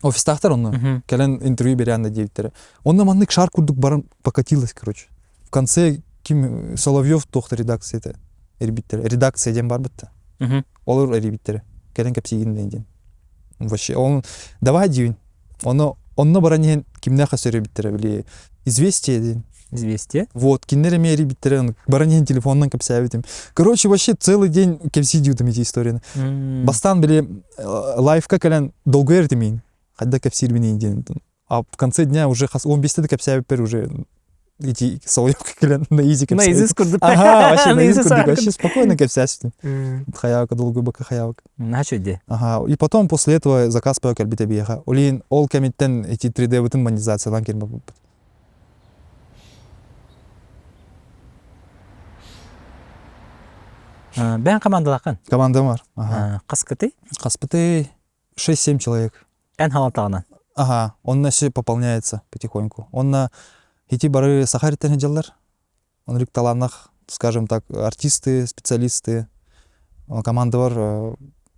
[SPEAKER 1] Офистахтар он, кэлен интервью берян на девятера. Он на маннык шар курдук баран покатилась, короче. В конце Ким Соловьев тохта редакция это ребиттер. Редакция дем барбытта. Олар ребиттер. Кэлен капсигин ден. Вообще он давай дивин. Он на баранен кимнаха все ребиттер били известие ден.
[SPEAKER 2] Известие.
[SPEAKER 1] Вот, кинереме ребиттер баранен телефоннан капсавитим. Короче, вообще целый день кепсидию там эти истории. Бастан били лайфка кэлен долго эртимин. Хадда капсир бинен ден. А в конце дня уже он без этого капсявипер уже эти соловьёвка кэлен на изи капсявит.
[SPEAKER 2] На изи скурдук.
[SPEAKER 1] Ага, вообще на изи скурдук. Вообще спокойно капсявит. Хаявка, долгой бака хаявка.
[SPEAKER 2] На что де?
[SPEAKER 1] Ага, и потом после этого заказ по кальбите биеха. Олин ол камиттен эти 3D вытын монетизация ланкер бабу.
[SPEAKER 2] Бән командалакан.
[SPEAKER 1] Команда бар. Ага.
[SPEAKER 2] Каскаты?
[SPEAKER 1] Каспыты 6-7 человек.
[SPEAKER 2] Эн халатагынан.
[SPEAKER 1] Ага, он на все пополняется потихоньку. Он на эти бары сахаритен делар. Он рик таланах, скажем так, артисты, специалисты. Команда бар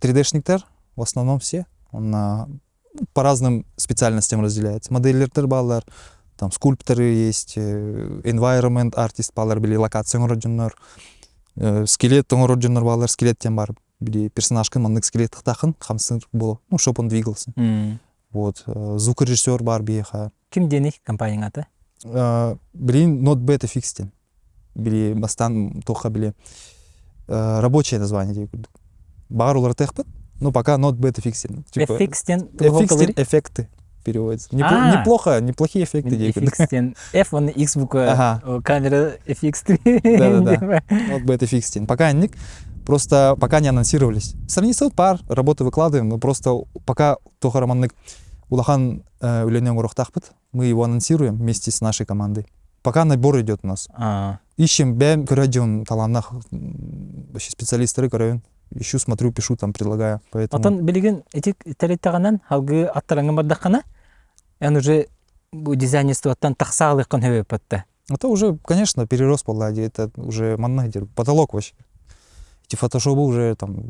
[SPEAKER 1] 3D-шниктер, в основном все. Он по разным специальностям разделяется. Модельер баллар, там скульпторы есть, environment артист баллар, били локация родженнер, скелет родженнер баллар, скелет тем бар. Били персонажкан, маннык скелет тахын, хамсын был, ну, чтоб он двигался. Вот, звукорежиссер бар биеха.
[SPEAKER 2] Ким денег компанияң аты?
[SPEAKER 1] Били not beta fixed. Били бастан тоха били рабочее название. Бар улар техпет, но пока not beta fixed. Эффекты переводится. Неплохо, неплохие эффекты.
[SPEAKER 2] F он X буква, камера FX3.
[SPEAKER 1] Да. Not beta fixed. Пока ник. Просто пока не анонсировались. Сравнительно пар, работы выкладываем, но просто пока тоха романнык улахан уленен урохтахпыт, мы его анонсируем вместе с нашей командой. Пока набор идет у нас. Ищем бэм, корректион, таланнах, вообще специалисты, корректион. Ищу, смотрю, пишу, там предлагаю. Поэтому...
[SPEAKER 2] Атон билеген этик талиттаганан халгы аттараңа бардакана. Эн уже дизайнерствоттан тахсаалыккан хөбөппатта.
[SPEAKER 1] Это уже, конечно, перерос поллади. Это уже маннагдер, потолок вообще. Эти фотошопы уже там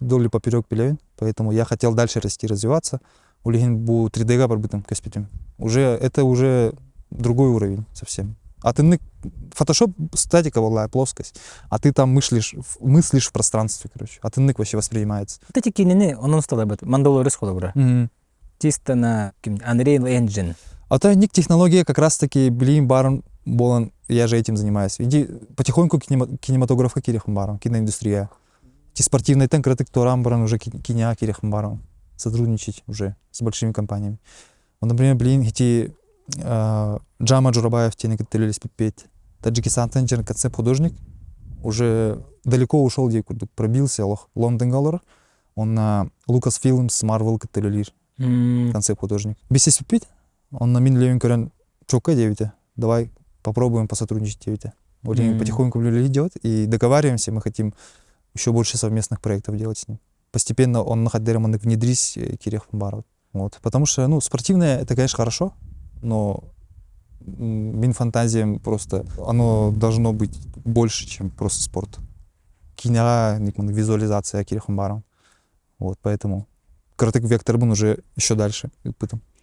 [SPEAKER 1] вдоль и поперек пилявин, поэтому я хотел дальше расти, развиваться. Улигин бу 3D барбытым каспитим. Это уже другой уровень совсем. А ты фотошоп статика была плоскость, а ты там мыслишь в пространстве, короче. А ты вообще воспринимается.
[SPEAKER 2] Вот эти кинины, он стал об этом. Мандалорис холобра. Чисто на Unreal Engine.
[SPEAKER 1] А то ник технология как раз таки блин барон болон. Я же этим занимаюсь. Иди потихоньку кинематографка кирихм барон, киноиндустрия. Эти спортивные танкеры торам барон уже киня кирихм барон. Сотрудничать уже с большими компаниями. Вот, например, эти Джама Джурабаев те готовились петь. Таджикистан тенджер концепт художник уже далеко ушел, где пробился Лондон Галлер. Он на Lucas Films, Marvel готовили концепт художник. Без петь, он на Минлевин корен чока девять. Давай попробуем посотрудничать девять. Вот потихоньку идет и договариваемся, мы хотим еще больше совместных проектов делать с ним. Постепенно он на Хаддераманок внедрись Кирих Баров. Вот. Потому что, ну, спортивное это, конечно, хорошо, но min фантазиям просто оно должно быть больше, чем просто спорт. Киноға визуализация керехім барам. Вот, поэтому кыртык вектор бун уже еще дальше.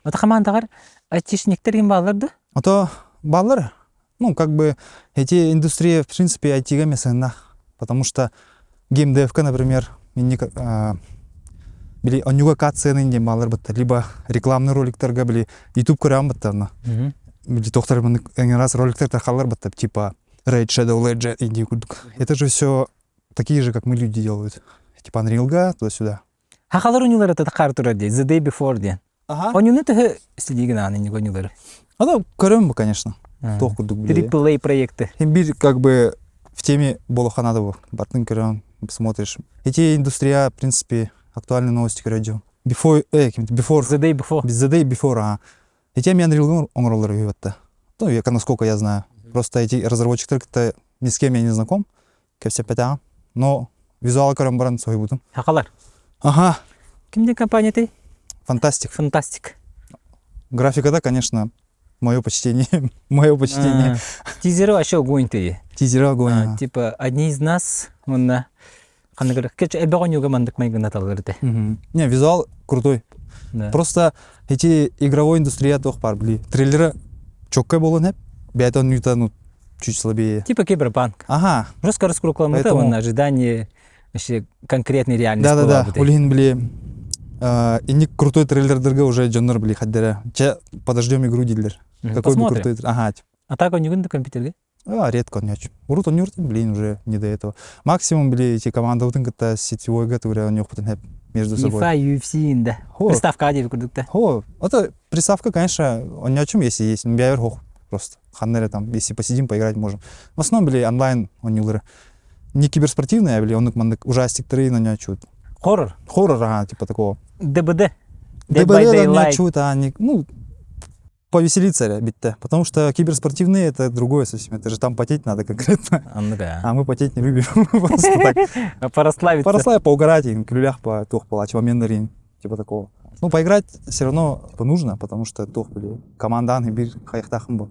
[SPEAKER 2] Ата командагар айтишниктер ким баларды?
[SPEAKER 1] А баллар, ну, как бы эти индустрии, в принципе, айтига месена, потому что геймдевка, например, били онюга катсцены не баллар бытта, либо рекламный роликтерга били YouTube көрәм быттана. Били тохтар раз роликтер тархалар бытта, типа Raid Shadow Legend инди курдук. Это же все такие же, как мы люди делают. Типа Unreal-га, туда-сюда.
[SPEAKER 2] Хакалар онюлар ата картура ди, The Day Before ди.
[SPEAKER 1] Ага.
[SPEAKER 2] Онюны тәһе стилиген аны не онюлар.
[SPEAKER 1] Көрәм бу, конечно. Тох курдук били.
[SPEAKER 2] AAA проекты.
[SPEAKER 1] Бир как бы в теме болоханада бу. Бартын көрәм, смотришь. Эти индустрия, в принципе, актуальные новости көрәдем. Before
[SPEAKER 2] The Day Before.
[SPEAKER 1] The Day Before, ага. Эти мен Unreal оңроллар үйбәтті. Ну, насколько я знаю. Просто эти разработчиктер ни с кем я не знаком. Все пятя. Но визуал көрәм баран сой будым.
[SPEAKER 2] Хакалар.
[SPEAKER 1] Ага.
[SPEAKER 2] Кимде компания ти?
[SPEAKER 1] Фантастик. Графика, конечно, мое почтение. Мое почтение.
[SPEAKER 2] Тизеры вообще огонь ты.
[SPEAKER 1] Тизеры огонь.
[SPEAKER 2] Типа, одни из нас, он на...
[SPEAKER 1] Не, визуал крутой.
[SPEAKER 2] Да.
[SPEAKER 1] Просто эти игровой индустрия тох пар били. Трейлеры чоккай болон хеп. Бәйтон ньюта, ну, чуть слабее.
[SPEAKER 2] Типа киберпанк.
[SPEAKER 1] Ага.
[SPEAKER 2] Жестко раскрукламата,
[SPEAKER 1] Поэтому...
[SPEAKER 2] на ожидание вообще конкретной реальности.
[SPEAKER 1] Да. Улин били. И крутой трейлер дырга уже Джоннер били хаддера. Подождем игру дилер. Какой бы крутой. Ага.
[SPEAKER 2] А так он не на компьютере?
[SPEAKER 1] Редко он нечем. Урут он блин, уже не до этого. Максимум были эти команды, вот это сетевой готовы, у них между собой.
[SPEAKER 2] FIFA, UFC, да. Приставка один продукта.
[SPEAKER 1] Это приставка, конечно, он ни о чем, если есть. Но я просто. Ханнере там, если посидим, поиграть можем. В основном были онлайн, он не киберспортивные, а были он ужастик 3, но не о чем.
[SPEAKER 2] Хоррор?
[SPEAKER 1] Хоррор, ага, типа такого.
[SPEAKER 2] ДБД?
[SPEAKER 1] ДБД, не о чем, они, ну, повеселиться, битте. Потому что киберспортивные это другое совсем. Это же там потеть надо конкретно. А мы потеть не любим. Просто так.
[SPEAKER 2] Порасслабиться.
[SPEAKER 1] Порасслабиться, поугарать, в клюлях по тухпалать, момент типа такого. Ну, поиграть все равно нужно, потому что тух были. Командан и бир хаяхтахым был.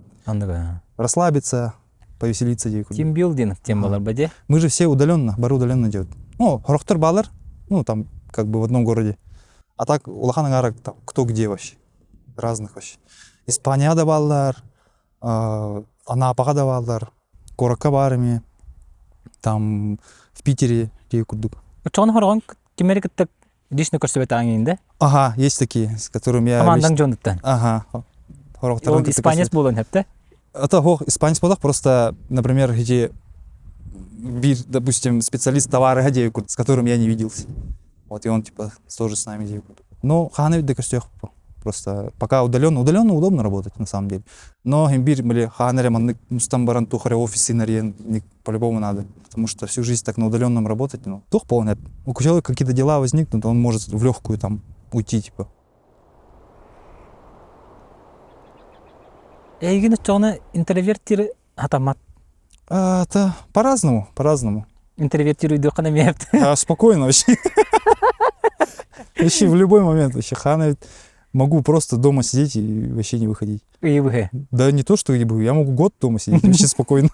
[SPEAKER 1] Расслабиться, повеселиться.
[SPEAKER 2] Тимбилдинг, тем балар баде.
[SPEAKER 1] Мы же все удаленно, бары удаленно делают. Ну, хорохтер балар, ну, там, как бы в одном городе. А так, улаханагара, кто где вообще. Разных вообще. Испанияда баллар, Анапаға да баллар, Коракка барыми, там в Питере дей курдук.
[SPEAKER 2] Чоғын хорғын кемерекеттік лично көрсөбет аңын, да?
[SPEAKER 1] Ага, есть такие, с которыми я...
[SPEAKER 2] Командаң жондыттан.
[SPEAKER 1] Ага.
[SPEAKER 2] Он испанец болын, да?
[SPEAKER 1] Это испанец болақ, просто, например, эти, допустим, специалист товары гадею, с которым я не виделся. Вот, и он, типа, тоже с нами дей курдук. Ну, ханы ведь декостёх. Просто пока удаленно удобно работать на самом деле. Но имбирь были ханерем, мустам баран тухаре офисы нариен, по-любому надо. Потому что всю жизнь так на удаленном работать, ну, тух полный. У человека какие-то дела возникнут, он может в легкую там уйти, типа.
[SPEAKER 2] Эйгин чоғына интровертиры атамат?
[SPEAKER 1] Это по-разному.
[SPEAKER 2] Интровертиру иду қана мепті.
[SPEAKER 1] Спокойно вообще. Вообще в любой момент вообще хана. Могу просто дома сидеть и вообще не выходить. Да не то, что я могу год дома сидеть вообще спокойно.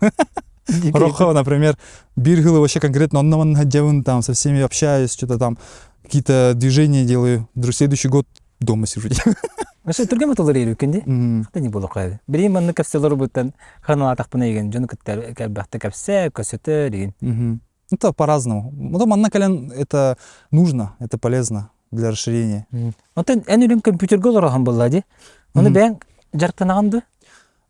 [SPEAKER 1] Рохова, например, биргылы вообще конкретно он на там со всеми общаюсь, что-то там какие-то движения делаю. Следующий год дома сижу.
[SPEAKER 2] Вообще тургема толерирую кенде? Это не было кайда. Берем на капселор будто ханала тахпана еген, джон кабахта капсе, косете деген.
[SPEAKER 1] Это по-разному. Потом манна колен это нужно, это полезно. Для расширения.
[SPEAKER 2] Вот энерин компьютер голорахан баллади. Он бен жартананды.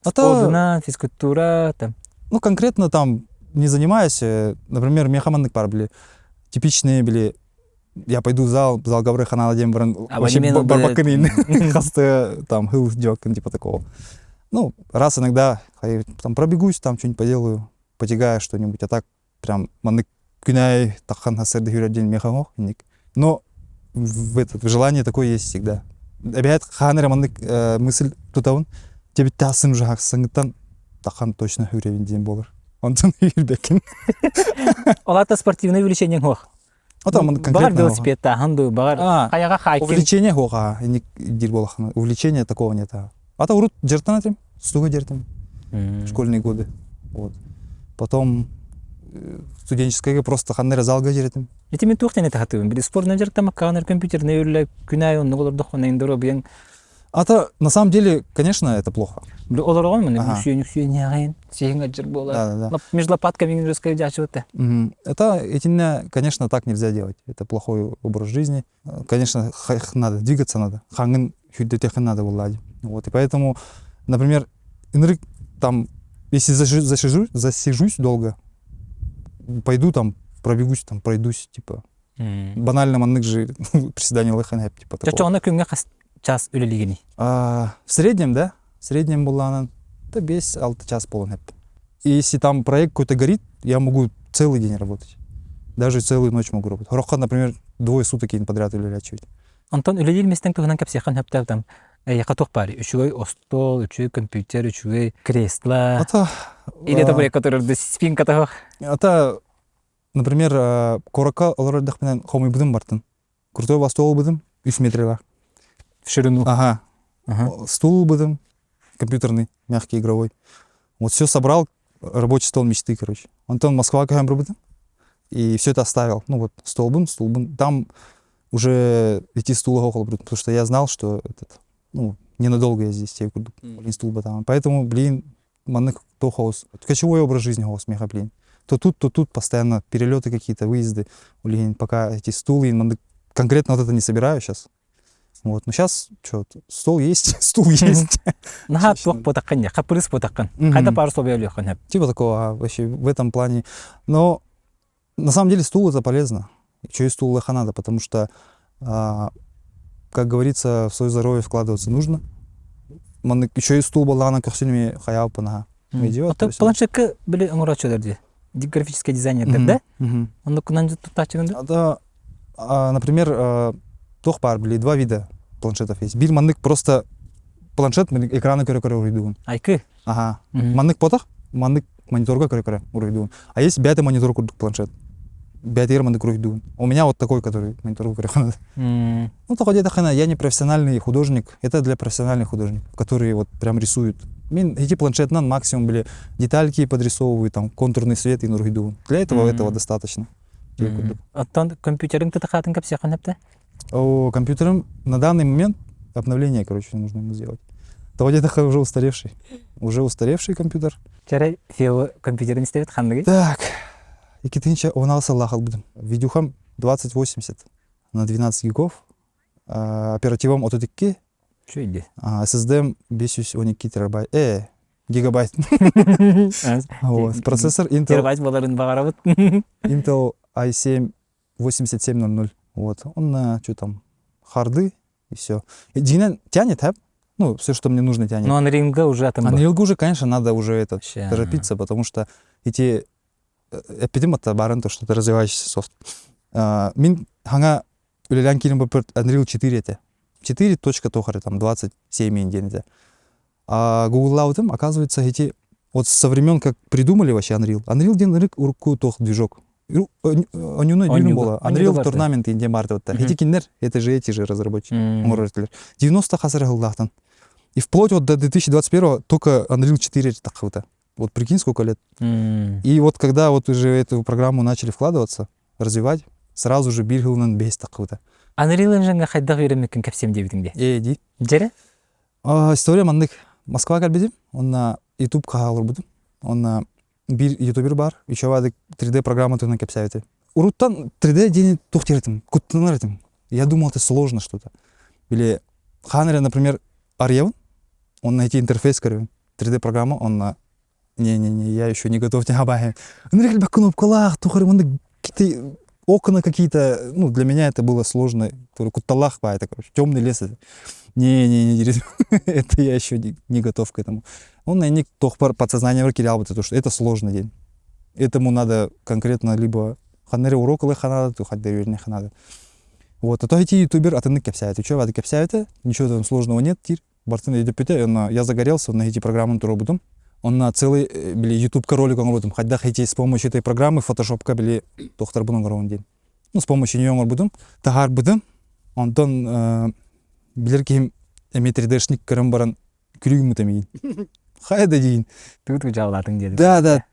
[SPEAKER 2] Спортна, физкультура там.
[SPEAKER 1] Ну конкретно там не занимаюсь. Например, мехаманнык пар были типичные были. Я пойду в зал говорю ханала дем бран. Вообще барбаканин. Хасты там хил джокан типа такого. Ну раз иногда там пробегусь, там что-нибудь поделаю, потягаю что-нибудь. А так прям маннык күнай тахан хасерды хюряден мехамох. Но в желании такое есть всегда. Опять ханер мысль тутаун. Тебе тасым жахак саңгыттан тахан точно хүревин ден болар. Онтан үйірбекін.
[SPEAKER 2] Олата спортивное увлечение хох.
[SPEAKER 1] Ата маны
[SPEAKER 2] Багар
[SPEAKER 1] конкретно.
[SPEAKER 2] велосипедта, ханду, багар каяга хайкин.
[SPEAKER 1] Увлечение хога, не дир болахана. Увлечения такого нет. Ата урут жертанатым, стуга жертым. Школьные годы. Вот. Потом студенческое просто ханнера залга жертым.
[SPEAKER 2] Эти мен тухтен это хатыбын. Бир спорт нажерта макканер компьютер не юрле күнай он ногор дохо на индоро биян.
[SPEAKER 1] Ата на самом деле, конечно, это плохо.
[SPEAKER 2] Бир олоргон мен
[SPEAKER 1] Ага.
[SPEAKER 2] нүксү не агын. Сеген аджыр бола.
[SPEAKER 1] Да.
[SPEAKER 2] Лап между лопатками не раскрыть ачыты.
[SPEAKER 1] Это, конечно, так нельзя делать. Это плохой образ жизни. Конечно, надо двигаться надо. Хангын хюддетехен надо владеть. Вот. И поэтому, например, там, если засижусь долго, пойду там, пробегусь, там, пройдусь, типа, банально маннык же приседание лыхан, типа такого.
[SPEAKER 2] Чачоны күнгө час үлелигини.
[SPEAKER 1] В среднем, да? В среднем было да 5-6 час полон. И если там проект какой-то горит, я могу целый день работать. Даже целую ночь могу работать. Рохат, например, 2 суток подряд үлелячивать.
[SPEAKER 2] Антон үлелилместен тугунан кепсехан хептер там. Якатох пари. Үчүгөй остол, үчүгөй компьютер, үчүгөй кресло. Или это были, которые спинка того.
[SPEAKER 1] Это, например, корака олордах менен хомой будым бартын. Крутой стол будым 3 метрга.
[SPEAKER 2] В ширину.
[SPEAKER 1] Ага. Стул будым компьютерный, мягкий, игровой. Вот все собрал, рабочий стол мечты, короче. Антон Москва камеру будым. И все это оставил. Ну вот стол будым. Там уже идти стула около будем, потому что я знал, что ненадолго я здесь, я буду стул там. Поэтому, маннык то хаос. Кочевой образ жизни хаос, меха, блин. То тут постоянно перелеты какие-то, выезды. Пока эти стулы, конкретно вот это не собираю сейчас. Вот, но сейчас что, стол есть, стул есть.
[SPEAKER 2] Наха тук потаккан я, капырыс потаккан. Кайда пару слов я
[SPEAKER 1] Типа такого вообще в этом плане. Но на самом деле стул это полезно. Еще и стул лоха надо, потому что, как говорится, в свое здоровье вкладываться нужно. Еще и стул балана кахсюнми хаяу панаха.
[SPEAKER 2] Это планшетка были ангурачодерди. Графический дизайнер, да? Он кунан тутачыгында.
[SPEAKER 1] Да, например, тох бар били 2 вида планшетов есть. Бир маннык просто планшет экраны көрө урайдугун.
[SPEAKER 2] Айкы.
[SPEAKER 1] Ага. Маннык потах, маннык мониторга көрө урайдугун. А есть 5 монитор курдук планшет. 5 маннык урайдугун. У меня вот такой, который мониторга көрө. Ну, то хотя я не профессиональный художник, это для профессиональных художников, которые вот прям рисуют. Эти планшетнан максимум были детальки подрисовывают, там контурный свет и урайдугун. Для этого достаточно.
[SPEAKER 2] Оттон компьютеринг тахатын капсехан хепте.
[SPEAKER 1] Компьютером на данный момент обновление, короче, нужно ему сделать. То где-то уже устаревший компьютер.
[SPEAKER 2] Чарай фео компьютер институт ханныгы.
[SPEAKER 1] Так, икитинча онался лахал будем. Видюхам 2080 на 12 гигов. Оперативом ототикки.
[SPEAKER 2] Что иди?
[SPEAKER 1] SSD 512 терабайт. Гигабайт. Вот. Процессор Intel.
[SPEAKER 2] Терабайт боларын багарабыт.
[SPEAKER 1] Intel i7 8700. Вот. Он на что там, харды и все. И Динен тянет, ну, все, что мне нужно, тянет.
[SPEAKER 2] Но Unreal уже там.
[SPEAKER 1] Unreal уже, конечно, надо уже торопиться, потому что эти эпидемия баран то, что это развивающийся софт. Мин ханга улелян килим Unreal 4 это. 4 точка тохары, там 27 инденете. А Google Cloud, оказывается, эти вот со времен, как придумали вообще Unreal. Unreal ден рык урку тох движок. Онюной дюйм было. Unreal Tournament инде барды вот. Это же эти же разработчики. 90-х хасары гылдахтан. И вплоть вот до 2021 только Unreal 4 так вот. Вот прикинь, сколько лет. И вот когда вот уже эту программу начали вкладываться, развивать, сразу же Бильгилнан бейс так вот.
[SPEAKER 2] Unreal Engine хайдах үйренмеккен кепсем дебитинде.
[SPEAKER 1] Ди.
[SPEAKER 2] Жере?
[SPEAKER 1] История мандык. Москва калбедим. Он на YouTube кахалыр будым. Он на bir ютубер бар, еще вады 3D программа тына кепсяйты. Уруттан 3D дени тухтиретим, куттанарытым. Я думал, это сложно что-то. Или ханере, например, Арьеван, он найти интерфейс корю. 3D программа, он на не, я еще не готов тебя бахи. Он рекли бак кнопкалах, тухары, он какие-то окна какие-то, ну, для меня это было сложно. Кутталах ба, это, короче, темный лес. Не, это я еще не готов к этому. Он на них только подсознание выкидал, потому что это сложный день. Этому надо конкретно либо ханере урок надо, то хадерю не надо. Вот, а то эти ютубер атыны кепсяют. Что вады кепсяют? Ничего там сложного нет. Тир. Бартын идет пите, я загорелся, он на эти программы туробудом. Он на целый YouTube ролик он родом. Хотя эти с помощью этой программы Photoshop били доктор бунон день. с помощью нее будем, тагар будем, онтон билер ким эми 3D-шник көрөн баран күрүгүм темейин. Хайда дейин.
[SPEAKER 2] Тут жаалатың деді.
[SPEAKER 1] Да.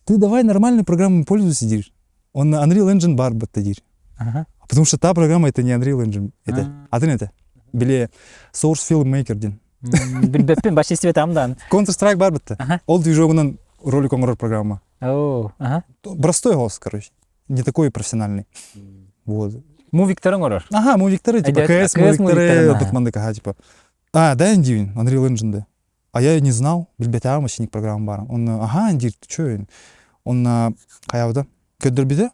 [SPEAKER 1] Ты давай нормальной программой пользуйся, дир. Он Unreal Engine бар бытта, дир.
[SPEAKER 2] Ага.
[SPEAKER 1] Потому что та программа это не Unreal Engine. Это. Атын это. Биле Source Filmmaker дин.
[SPEAKER 2] Билбеппен баш естебет амдан.
[SPEAKER 1] Counter-Strike бар бытта.
[SPEAKER 2] Ага.
[SPEAKER 1] Ол движогунан ролик оңорор программа.
[SPEAKER 2] О, ага.
[SPEAKER 1] Простой голос, короче. Не такой профессиональный. Вот.
[SPEAKER 2] Мувикторың орор.
[SPEAKER 1] Ага, мувикторы, типа
[SPEAKER 2] Айдет,
[SPEAKER 1] КС
[SPEAKER 2] КС
[SPEAKER 1] мувикторы,
[SPEAKER 2] мувикторы,
[SPEAKER 1] Бэтмандык, ага, типа. Да, индивин, Unreal Engine, да. А я не знал, билбете машиник программа бар. Он, ага, индир, ты чё? Он, каявда, көддөрбиде,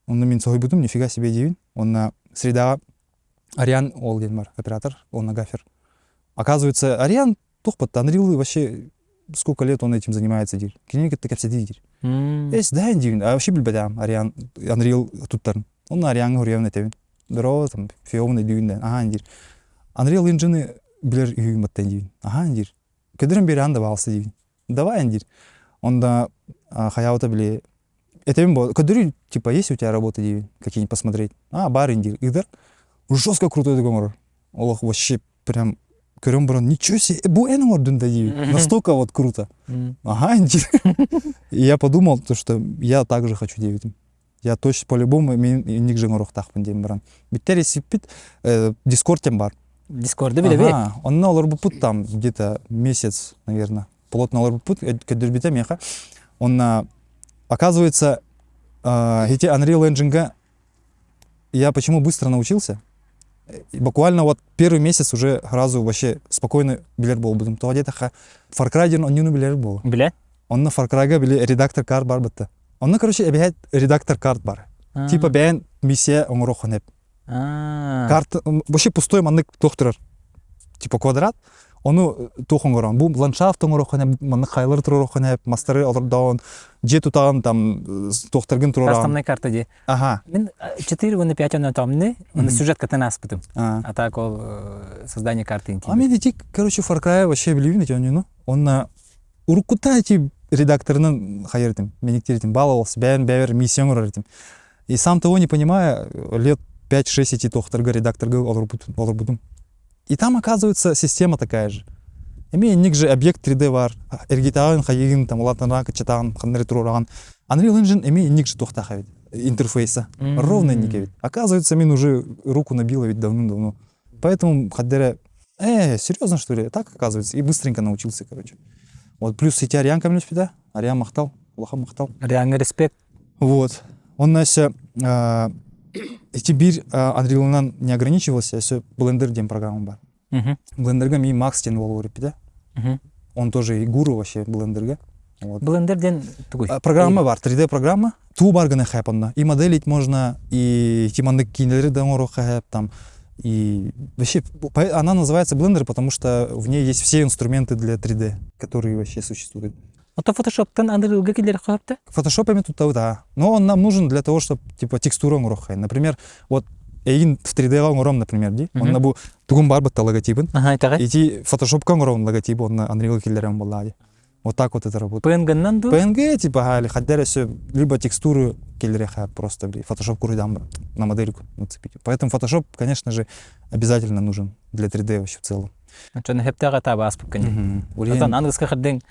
[SPEAKER 1] он мен согой будем, нифига себе дивин. Он среда Ариан Олден бар, оператор, он гафер. Оказывается, Ариан тухпат, Unreal вообще сколько лет он этим занимается, дир. Клиника так все дир. Да, индивин, а вообще билбете Ариан, Unreal туттарн. Он Ариан гурьевный тевин. Дро, там, фиомный дюйн, ага, индир. Unreal Engine билер үйматтан дивин. Ага, индир. Көдөрөн бери анда балсы дивин. Давай, индир. Онда хаявата биле. Это көдөрү, типа, есть у тебя работы дивин, какие-нибудь посмотреть? Бар, индир. Игдар. Жестко крутой договор. Олох вообще прям көрөн баран, ничего себе, бу энің ордында дивин. Настолько вот круто. Ага, индир. И я подумал, что я также хочу дивин. Я точно по-любому ник жеңорох тахпын дейм баран. Биттер есиппит, Дискордтен бар.
[SPEAKER 2] Дискорды биле бе?
[SPEAKER 1] Он олар бупут там где-то месяц, наверное. Плотно олар бупут, көдөрбите меха. Он, оказывается, эти Unreal Engine я почему быстро научился? Буквально вот первый месяц уже сразу вообще спокойно билер был. Будем то где-то Far Cry он не билер был.
[SPEAKER 2] Биле?
[SPEAKER 1] Он на Far Cry биле редактор карт бар бытта. Он, короче, обещает редактор карт бар. Типа бәйін миссия оңырох онеп. Карт, вообще пустой маннык тохтырар. Типа квадрат. Оны тох оңыран. Бұл ландшафт оңырох онеп, маннык хайлар тұророх онеп, мастары алырдауын, же тұтағын там тохтыргын тұроран.
[SPEAKER 2] Кастомный карта де.
[SPEAKER 1] Ага.
[SPEAKER 2] Мен 4 года 5 года тамны, он сюжет катана аспытым.
[SPEAKER 1] А
[SPEAKER 2] так ол создание карты интим.
[SPEAKER 1] А мен этик, короче, Far Cry вообще білуін, он на урукута эти редакторынан хайырдым, менектердим, баловался, бәвер миссияң ұрардым. И сам того не понимая, лет 5-6 эти тохтырга редакторга олар. И там оказывается система такая же. Имея ник же объект 3D бар, эргитагын хайыгын, там улатанрак чатагын, хандры турураган. Unreal Engine имея ник же тохтаха ведь, интерфейса, ровно ник ведь. Оказывается, мен уже руку набила ведь давно-давно. Поэтому хаддере, серьезно что ли? Так оказывается. И быстренько научился, короче. Вот плюс эти Ариан ко мне сюда, Ариан махтал, Лоха махтал.
[SPEAKER 2] Ариан респект.
[SPEAKER 1] Вот. Он нася теперь Unreal не ограничивался, все Blender дем программа бар. Blender'га ми Макс тен болу да? Он тоже и гуру вообще Blender'га.
[SPEAKER 2] Blender ден тугуй.
[SPEAKER 1] Программа бар, 3D программа. Ту баргана хэпанна. И моделить можно, и тиманды кинелери даңору хэп там. И вообще она называется Blender, потому что в ней есть все инструменты для 3D, которые вообще существуют.
[SPEAKER 2] Это Photoshop'тан Unreal'га келер калапты?
[SPEAKER 1] Photoshop'ами тут да. Но он нам нужен для того, чтобы типа текстура урохай. Например, вот эйн в 3D уром, например, ди. Он на бу тугун барбатта логотипын.
[SPEAKER 2] Ага, это.
[SPEAKER 1] И Photoshop'ка уром логотип, он на Unreal келерем боллади. Вот так вот это работает.
[SPEAKER 2] PNG-нан ду?
[SPEAKER 1] PNG типа гали, хаддере все либо текстуру келереха просто Photoshop куридам на модельку нацепить. Поэтому Photoshop, конечно же, обязательно нужен для 3D вообще в целом.
[SPEAKER 2] Чон хептага таба аспыккан. Отан ангыска хадден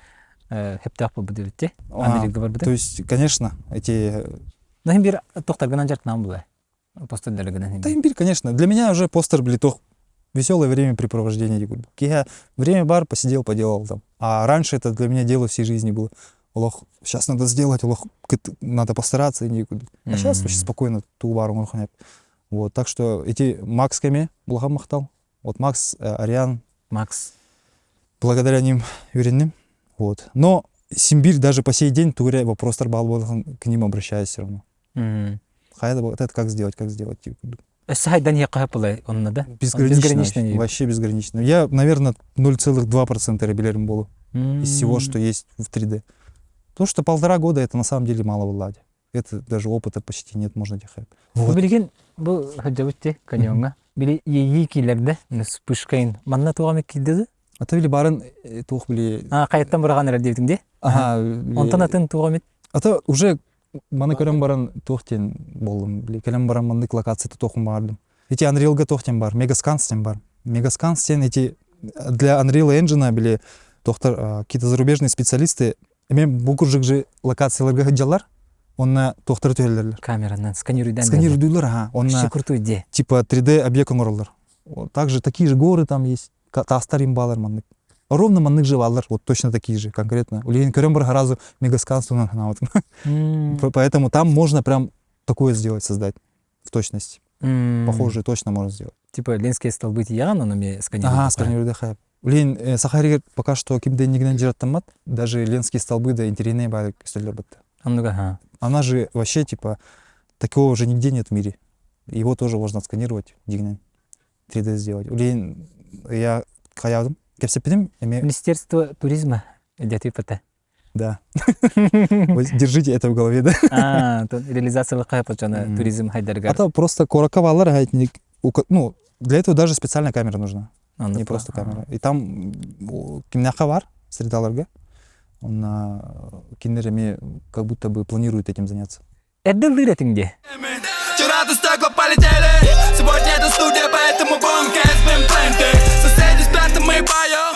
[SPEAKER 2] хептак будет, те?
[SPEAKER 1] То есть, конечно, эти...
[SPEAKER 2] Но имбир тохтарганан жартнам было. Постер делеганан.
[SPEAKER 1] Да имбир, конечно. Для меня уже постер были тох веселое времяпрепровождение. Я время бар посидел, поделал там. А раньше это для меня дело всей жизни было. Лох, сейчас надо сделать, лох, надо постараться. А сейчас вообще спокойно ту бару махнет. Вот, так что эти Максками благам махтал. Вот Макс, Ариан.
[SPEAKER 2] Макс.
[SPEAKER 1] Благодаря ним уверенным. Вот. Но Симбирь даже по сей день туре вопрос к ним обращаюсь все равно. Это как сделать? Безгранично. Вообще безгранично. Я, наверное, 0,2% ребелерим был из всего, что есть в 3D. Потому что 1,5 года это на самом деле мало влади. Это даже опыта почти нет, можно дехать.
[SPEAKER 2] Вот. Билеген, бу хаджавутте каньонга. Били ей килерде, спышкаин. Манна тугамек килдеди?
[SPEAKER 1] Это били барын тух били.
[SPEAKER 2] Кайттан бураган эрдебитиңде?
[SPEAKER 1] Ага.
[SPEAKER 2] Онтан атын тугамет.
[SPEAKER 1] Это уже маны көрем баран тохтен болдум. Келем баран мындык локацияда тохум бардым. Эти Unreal'га тохтен бар, Megascans бар. Megascans эти для Unreal Engine биле тохтар какие-то зарубежные специалисты мен букуржык же локацияларга хыджалар. Онна тохтар төлөрлөр.
[SPEAKER 2] Камеранан сканируйдан.
[SPEAKER 1] Сканируйдулар, онна
[SPEAKER 2] крутой идея.
[SPEAKER 1] типа 3D объект оңоролор. Также такие же горы там есть, тастар имбалар мандык. Ровно мандык живалар, вот точно такие же, конкретно. Улейн көрем бар разу Мегаскансу Поэтому там можно прям такое сделать, создать в точности. Похоже, точно можно сделать.
[SPEAKER 2] Типа ленские столбы тиян, но мне сканируют.
[SPEAKER 1] Ага, сканируйда хайп. Улейн Сахаригер пока что кимден нигден жираттамат, даже ленские столбы да интерьерные бары көстөлөр бытты. Она же вообще типа такого же нигде нет в мире. Его тоже можно отсканировать, дигнен, 3D сделать. Улейн я хаявдым.
[SPEAKER 2] Министерство туризма идет пата.
[SPEAKER 1] Да. Держите это в голове, да?
[SPEAKER 2] Реализация туризм хайдаргар.
[SPEAKER 1] Это просто кораковалар, ну, для этого даже специальная камера нужна. Не просто камера. И там кинаха бар, средаларга. Он кинерами как будто бы планирует этим заняться.
[SPEAKER 2] Это рейтинге.
[SPEAKER 4] Вчера-то стекла полетели. Сегодня это студия, поэтому бомбкэс бим пленты. Соседи спят, а мы поем.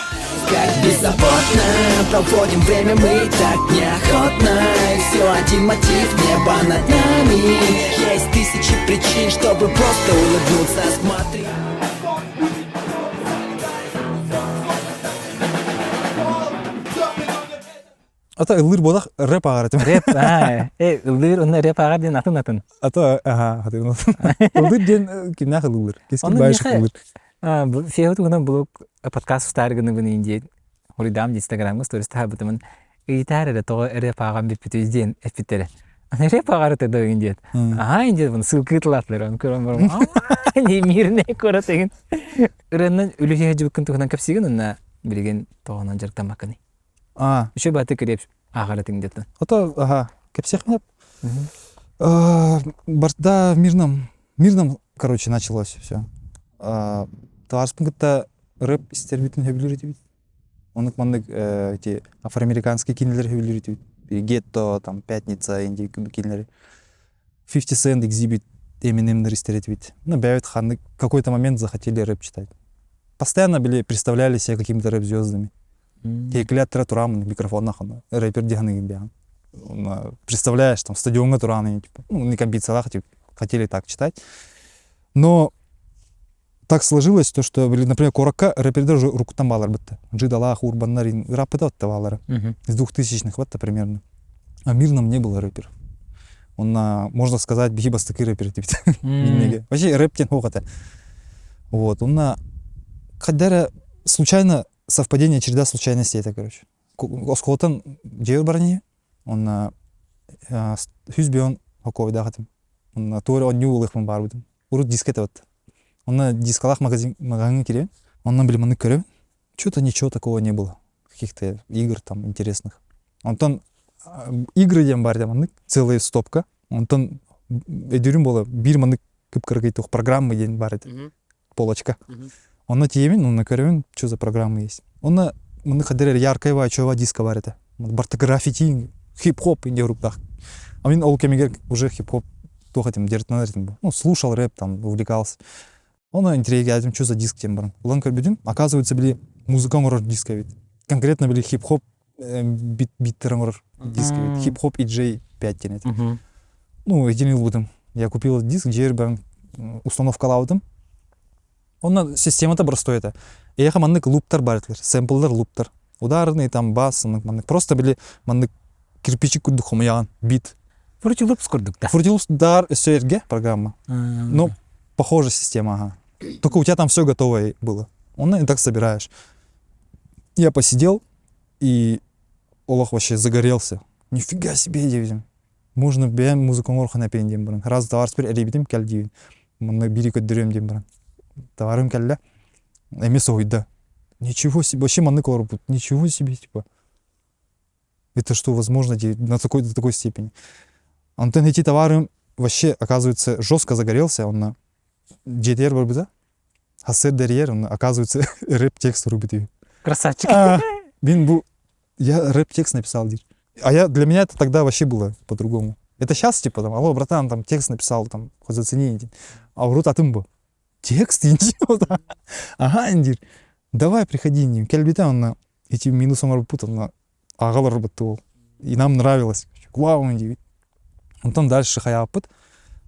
[SPEAKER 5] Как беззаботно проводим время мы так неохотно. И все один мотив, небо над нами. Есть тысячи причин, чтобы просто улыбнуться. Смотри.
[SPEAKER 1] Это ылыр бодах рэп агар этим.
[SPEAKER 2] Рэп, ылыр, он рэп агар ден атын.
[SPEAKER 1] Это, ылыр ден кинах ылыр. Кескин байшык ылыр.
[SPEAKER 2] Феот гынан блог подкаст старганы гын инде. Хоридам Инстаграмга сторис табытымын. Гитара да того рэп агам бит битүзден эпитере. Аны рэп агар да инде. Инде бун ссылка тылатлар. Он көрөм бар. Не мирне көрөтеген. Ренен үлүхе жукын тугынан капсиген на билген тогонан жарктамаканы. Еще бы ты креп агаратың где-то.
[SPEAKER 1] Это, кепсех нет. Да, мирном, короче, началось все. Товарспункта рэп истербитин хөбүлүрү. Он мандык эти афроамериканские кинолер хөбүлүрү. Гетто, там Пятница, инди кинолер. 50 Cent, Exhibit, Eminem истербит. Ну, бывает ханны какой-то момент захотели рэп читать. Постоянно представляли себя какими-то рэп-звездами. Кейклеттера турамын микрофоннах рэпер деганы бян. Представляешь, там стадионга тураны, типа, ну, не компициялах, типа, хотели так читать. Но так сложилось, то, что, например, Корака рэпердер уже рукутан балар бытты. Джидалах, Урбаннарин, рэпы да балары. Из 2000-х вот примерно. А мирном не было рэперов. Он, можно сказать, бихибастаки рэпер, типа. Вообще рэп тен хохота. Вот, он хотя случайно совпадение, череда случайностей это, короче. Осколтан джейр барни, он хюзбион хоковый дахатым. Он туре он нюулых мон барбудым. Урут дискета вот. Он на дискалах магазин кирен. Он нам были маны көрем. Что-то ничего такого не было. Каких-то игр там интересных. Он там игры дем бардем, целая стопка. Он там эдюрим было бир маны кыпкыргайтух программы ден барды. Полочка. Он на теме, ну на көрем, что за программы есть. Он на мы ходили яркая чува диска бар это. Барта граффити, хип-хоп инде в руках. А мен ол кемегер уже хип-хоп то хотим держать на этом. Ну слушал рэп там, увлекался. Он интересен, что за диск тем баран. Улан көрбүдүм, оказывается, были музыка оңор диска вид. Конкретно были хип-хоп биттер оңор диска вид. Хип-хоп EJ 5 тенет. Ну, единил будем. Я купил диск, джербан установка лаудым. Он система-то простой это. И я маннык луптар бартлер, сэмплдер луптар. Ударный там бас, маннык просто были маннык кирпичик курдук хомаян, бит.
[SPEAKER 2] Fruity Loops курдук, да?
[SPEAKER 1] Fruity Loops дар SRG программа. Ну, похожая система, ага. Только у тебя там все готовое было. Он и так собираешь. Я посидел, и Олах вообще загорелся. Нифига себе, девизим. Можно бен музыку орхана пендем бран. Раз товар спер ребятим калдивин. Мы бери көддөрөм дем бран. Товарым калля. Эмес ойда. Ничего себе, вообще маны корпут. Ничего себе, типа. Это что, возможно, до такой степени? Антон эти товары вообще, оказывается, жестко загорелся. Он на GTR барбуза. Хассер дерьер, он, оказывается, рэп-текст рубит.
[SPEAKER 2] Красавчик.
[SPEAKER 1] Я рэп-текст написал. А для меня это тогда вообще было по-другому. Это сейчас, типа, там, алло, братан, там, текст написал, там, хоть зацени. А урут атын бу. Текст, инди, ага, индир. Давай, приходи, не. Кельбите, он на эти минусом работал, на агалар работал. И нам нравилось. Вау, индир. Он там дальше хаяпыт.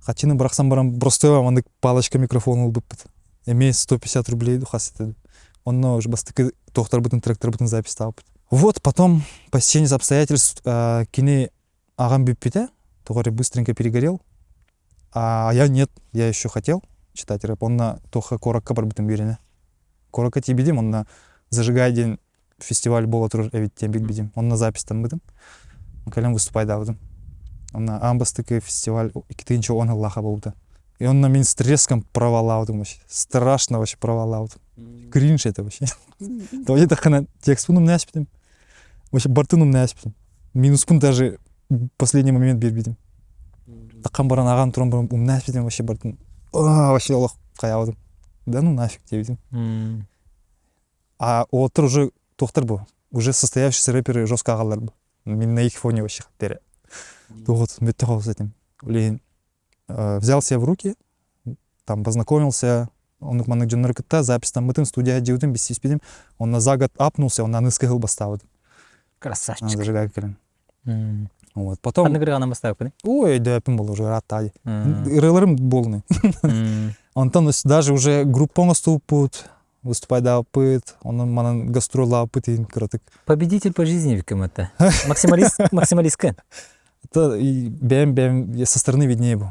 [SPEAKER 1] Хачины брахсам барам простой вам, он палочка микрофон улбыпыт. Имеет 150 рублей духас. Он уже бастыки тохтар бытын, трактор бытын запись тапыт. Вот, потом, по стечению обстоятельств, кине агам биппите, который быстренько перегорел. А я нет, я еще хотел читать рэп. Он на тоха коракка барбытын берене. Коракка тебе бидим, он на зажигай день фестиваль болотур, я ведь тебе бидим. Он на запись там бытын. Он калям выступай да бытын. Он на амбастыки фестиваль, китынчо он Аллаха болута. И он на меня с треском провалал вообще. Страшно вообще провалал. Кринж это вообще. То я так на текст пунум не аспитым. Вообще бартыным не аспитым. Минус пункт даже в последний момент бербидим. Такам баран аган туран баран не аспитым вообще бартын. Вообще Аллах каявдым. Да ну нафиг тебе видим. А отыр уже тохтар был. Уже состоявшиеся рэперы жестко агалар был. На их фоне вообще хаттере. Вот, метро с этим. Блин. Взял себя в руки, там познакомился, он маннык дженеркетта, запись там мытын, студия деудым, без спидим. Он на за год апнулся, он на нызкы гыл баставыд.
[SPEAKER 2] Красавчик.
[SPEAKER 1] Зажигай келен. Вот, потом...
[SPEAKER 2] Анныгырыгана бастап, не?
[SPEAKER 1] Ой, да япым был уже, рад тади. Рыларым болны. Он там даже уже группон ступут, выступай да опыт, он манан гастрола опыт и коротык.
[SPEAKER 2] Победитель по жизни, викам это. Максималистка.
[SPEAKER 1] Это и бэм, я со стороны виднее был.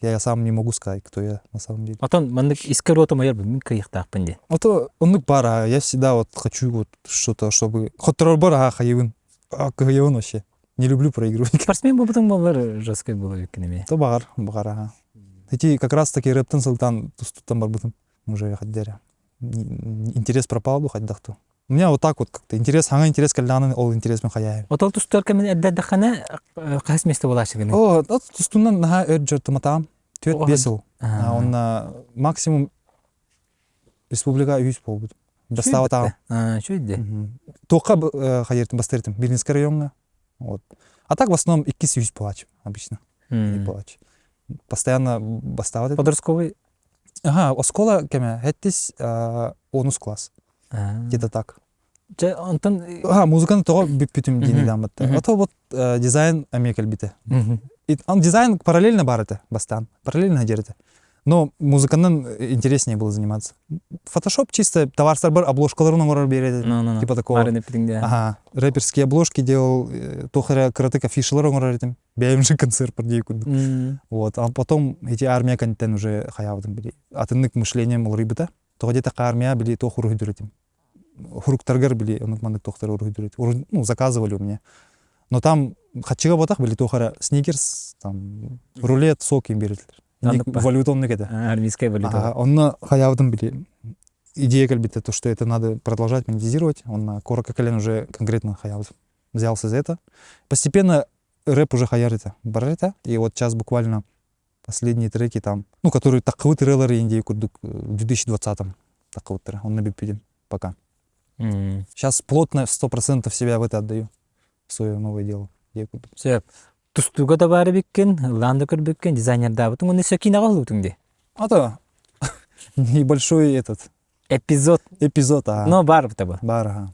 [SPEAKER 1] Я сам не могу сказать, кто я на самом деле.
[SPEAKER 2] Вот он, маннык искер ота майор бы, мин кайыктак пенде.
[SPEAKER 1] Вот он пара, я всегда вот хочу вот что-то, чтобы... Хоть бара хаевын, хаевын вообще. Не люблю проигрывать.
[SPEAKER 2] Спортсмен был потом малар жесткой было викинеме.
[SPEAKER 1] То багар, ага. Эти как раз таки рэптен сылтан, тустан бар бутым. Уже ходдеря. Интерес пропал бы хоть дахту. У меня вот так вот как-то интерес, ханга интерес кальданы, ол интерес мен хаяем.
[SPEAKER 2] Вот ол тустарка мен әддәддәхана қас месте болашыгыны.
[SPEAKER 1] О, тустунан наха өджер томатам, төт бесил. Он максимум республика 100 болбут. Бастава тагы.
[SPEAKER 2] Чё иде?
[SPEAKER 1] Тоққа хаертим бастыртым, Биринский районга. Вот. А так в основном 200 плач обычно. Не плач. Постоянно бастава.
[SPEAKER 2] Подростковый.
[SPEAKER 1] Ага, оскола кеме, хеттис 10 класс. Где-то так.
[SPEAKER 2] Антон...
[SPEAKER 1] Музыканы тоға бүппүтім дейін дамытты. Это вот дизайн амекал бите. Дизайн параллельно бар это, бастан. Параллельно дерді. Но музыканнан интереснее было заниматься. Фотошоп чисто, товарстар бар, обложкаларын оңырар береді. Типа такого. Ага, рэперские обложки делал, тохара кратык афишалар оңырар етім. Бәйім же концерт бірдей күрді. Вот, а потом эти армия контент уже хаявдым били. Атыннык мышлением ол рыбыта. Тоға дета армия били тоху рухидуретим. Хуруктаргар били, онық мандык тохтар рухидуретим. Ну, заказывали у меня. Но там хатчыга ботақ били тохара сникерс, там, рулет, сок им беретілер. Валютон некеде.
[SPEAKER 2] Армейская валюта.
[SPEAKER 1] Он хаявдым били. Идея кальбита, то, что это надо продолжать монетизировать. Он на корока колен уже конкретно хаявдым. Взялся за это. Постепенно рэп уже хаярится. Баррета. И вот сейчас буквально последние треки там, ну, которые таквыты реллеры индии курдук в 2020-м. Таквыты. Он на бипидим пока. Сейчас плотно 100% себя в это отдаю. В свое новое дело.
[SPEAKER 2] Все. Тустуга да бары биккен, ланда көр биккен, дизайнер да бутун, он сөкин ағал бутунде.
[SPEAKER 1] Это небольшой этот...
[SPEAKER 2] Эпизод.
[SPEAKER 1] Но
[SPEAKER 2] бар бутаба.
[SPEAKER 1] Бар, ага.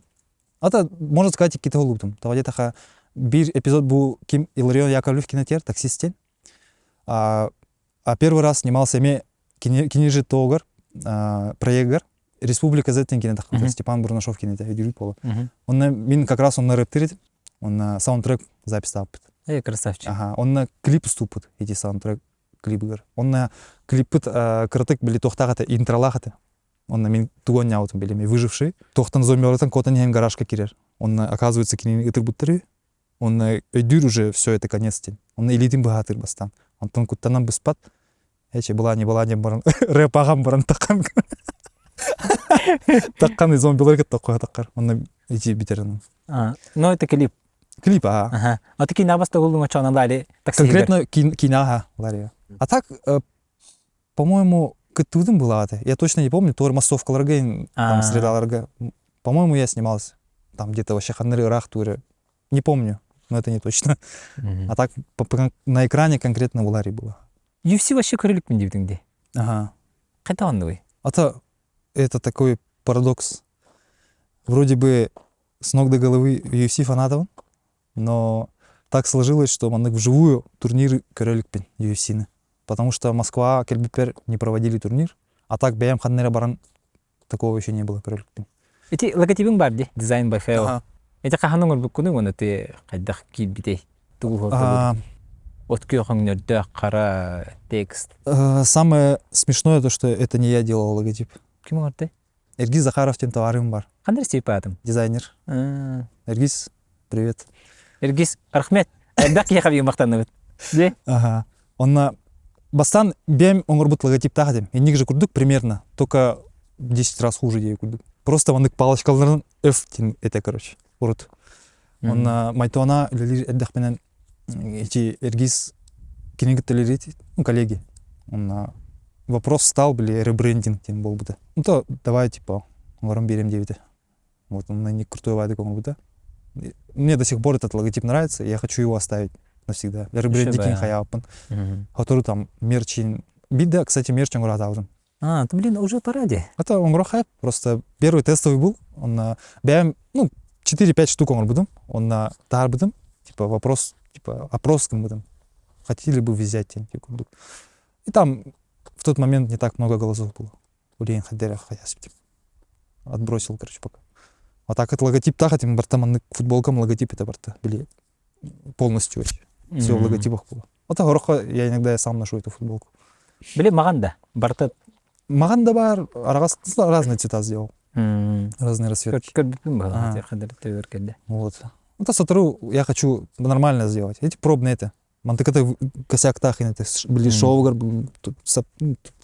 [SPEAKER 1] Это, можно сказать, какие-то голубтым. То где таха бир эпизод был Ким Иларион Яковлев кинотеатр, таксистен. А первый раз снимался мне кинежи Тогар, проектгар. Республика Зеттен кинотеатр, Степан Бурнашов кинотеатр. Он мин как раз он на рэп-тырит, он на саундтрек запись тапит.
[SPEAKER 2] Красавчик.
[SPEAKER 1] Ага, он на клип ступит, эти саундтрек клипы. Он на клипы кратык были тохтагата интралахата. Он на мин тугон няутым были выживший. Тохтан зомёртан котан нем гаражка кирер. Он оказывается кинин итырбуттыры. Он өйдүр уже все это конец тен. Он элитин бахатыр бастан. Он тон куттанан быспат. Эче была не баран рэп агам баран таккан. Таккан и зомбилар кет таккой таккар. Он эти битерен.
[SPEAKER 2] Но это клип.
[SPEAKER 1] Клип, ага.
[SPEAKER 2] А ты кинабаста гулдуңа чана лали такси.
[SPEAKER 1] Конкретно кинаха лария. А так, по-моему, Кытудым была это. Я точно не помню, то массовка ларгейн, там среда ларга. По-моему, я снимался. Там где-то вообще ханныры рах туре. Не помню. но это не точно. А так на экране конкретно Улари было.
[SPEAKER 2] UFC вообще көрелікпін дейтіңде.
[SPEAKER 1] Ага.
[SPEAKER 2] Қайта онды ғой?
[SPEAKER 1] Это такой парадокс. Вроде бы с ног до головы UFC фанатов, но так сложилось, что мы вживую турниры көрелікпін UFC-ні. Потому что Москва, Кельбипер не проводили турнир, а так бәйім қаннера баран такого еще не было көрелікпін.
[SPEAKER 2] Эти логотипің бар де, дизайн by Feo.
[SPEAKER 1] Ага.
[SPEAKER 2] Эти қаханың ұрбық күні, оны те қайдақ кейіп бітей. Тұғыл қолды. Отки оқыңнерді қара текст.
[SPEAKER 1] Самое смешное то, что это не я делал логотип.
[SPEAKER 2] Кім оңырды?
[SPEAKER 1] Эргиз Захаровтен товарым бар.
[SPEAKER 2] Қандар стейп атым?
[SPEAKER 1] Дизайнер. Эргиз, привет.
[SPEAKER 2] Эргиз, рахмет. Әлбәк еқап ең мақтаны бұд. Де?
[SPEAKER 1] Ага. Онна бастан бәйім оңырбыт логотип тағадым. Еннег же күрдік примерно, только 10 раз хуже дей күрдік. Просто ваннык палочкаларын F тен это, короче, урут. Онна майтуана лелер әддәқ менен эти Эргиз кенегіттелер коллеги. Онна вопрос стал, ребрендинг тен бол бұда. Ну то давай, типа, ларым берем девиде. Вот, он не крутой вайдик он бұда. Мне до сих пор этот логотип нравится, и я хочу его оставить навсегда. Ребрендинг хаяппын. Который там мерчин. Бидда, кстати, мерчин гурат алдым.
[SPEAKER 2] Ты, блин, уже пора де.
[SPEAKER 1] Это он хайп, просто первый тестовый был. Он бәйім, 4-5 штук он будем. Он на тар будем. Типа вопрос, типа опрос будем. Хотели бы взять тень. И там в тот момент не так много голосов было. Улейн хаддера хаясып. Отбросил, короче, пока. А так это логотип тахатим, бартаманный футболкам логотип это барта. Были полностью вообще. Все в логотипах было. Вот я иногда сам ношу эту футболку.
[SPEAKER 2] Блин, маганда, барта.
[SPEAKER 1] Маганда бар, разные цвета сделал. Разные расцветки. Вот. Это сотру, я хочу нормально сделать. Эти пробные это. Мантыката косяк тахин, это были шоугар,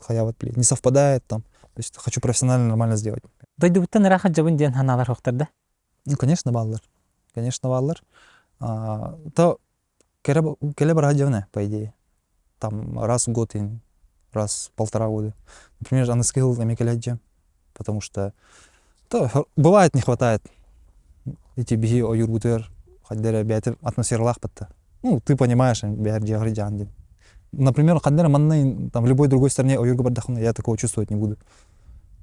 [SPEAKER 1] хаяват, не совпадает там. То есть хочу профессионально нормально сделать.
[SPEAKER 2] Дойдубуттан рахат жабын ден ханалар хоқтарды?
[SPEAKER 1] Ну, конечно, баллар. Конечно, баллар. То келе бар хадевне, по идее. Там раз в год, раз в 1,5 года. Например, анескил на микеледжи. Потому что бывает не хватает. Эти беги о юрбутер, хаддера бятер атмосфера лахпатта. Ну, ты понимаешь, бятер диагридян. Например, хаддера манны там в любой другой стране о юргу бардахуна, я такого чувствовать не буду.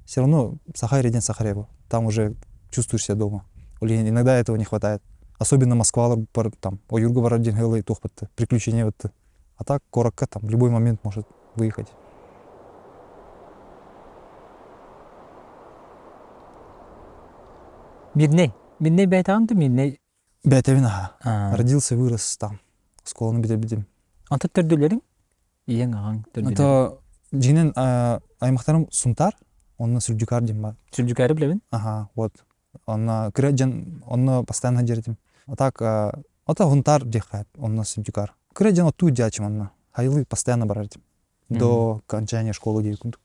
[SPEAKER 1] Все равно Сахаре день Сахарева. Там уже чувствуешь себя дома. Иногда этого не хватает. Особенно Москва, там, о юргу бардин хелы тухпатта, приключения вот. А так коротко там в любой момент может выехать.
[SPEAKER 2] Мидней бәйтағанды, Мидней?
[SPEAKER 1] Бәйтәвин, родился, вырос там. Школаны бітер-бітем.
[SPEAKER 2] Анты түрділерің? Ең ағаң түрділерің?
[SPEAKER 1] Это жинен аймақтарым Сунтар, онна Сүрдюкар дем бар.
[SPEAKER 2] Сүрдюкары білебін?
[SPEAKER 1] Ага, вот. Онна кіреджен, онна постоянно жердем. А так, это Гунтар дехает, онна Сүрдюкар. Кіреджен отту дячим онна. Хайлы постоянно барардем. До окончания школы дейі күндік.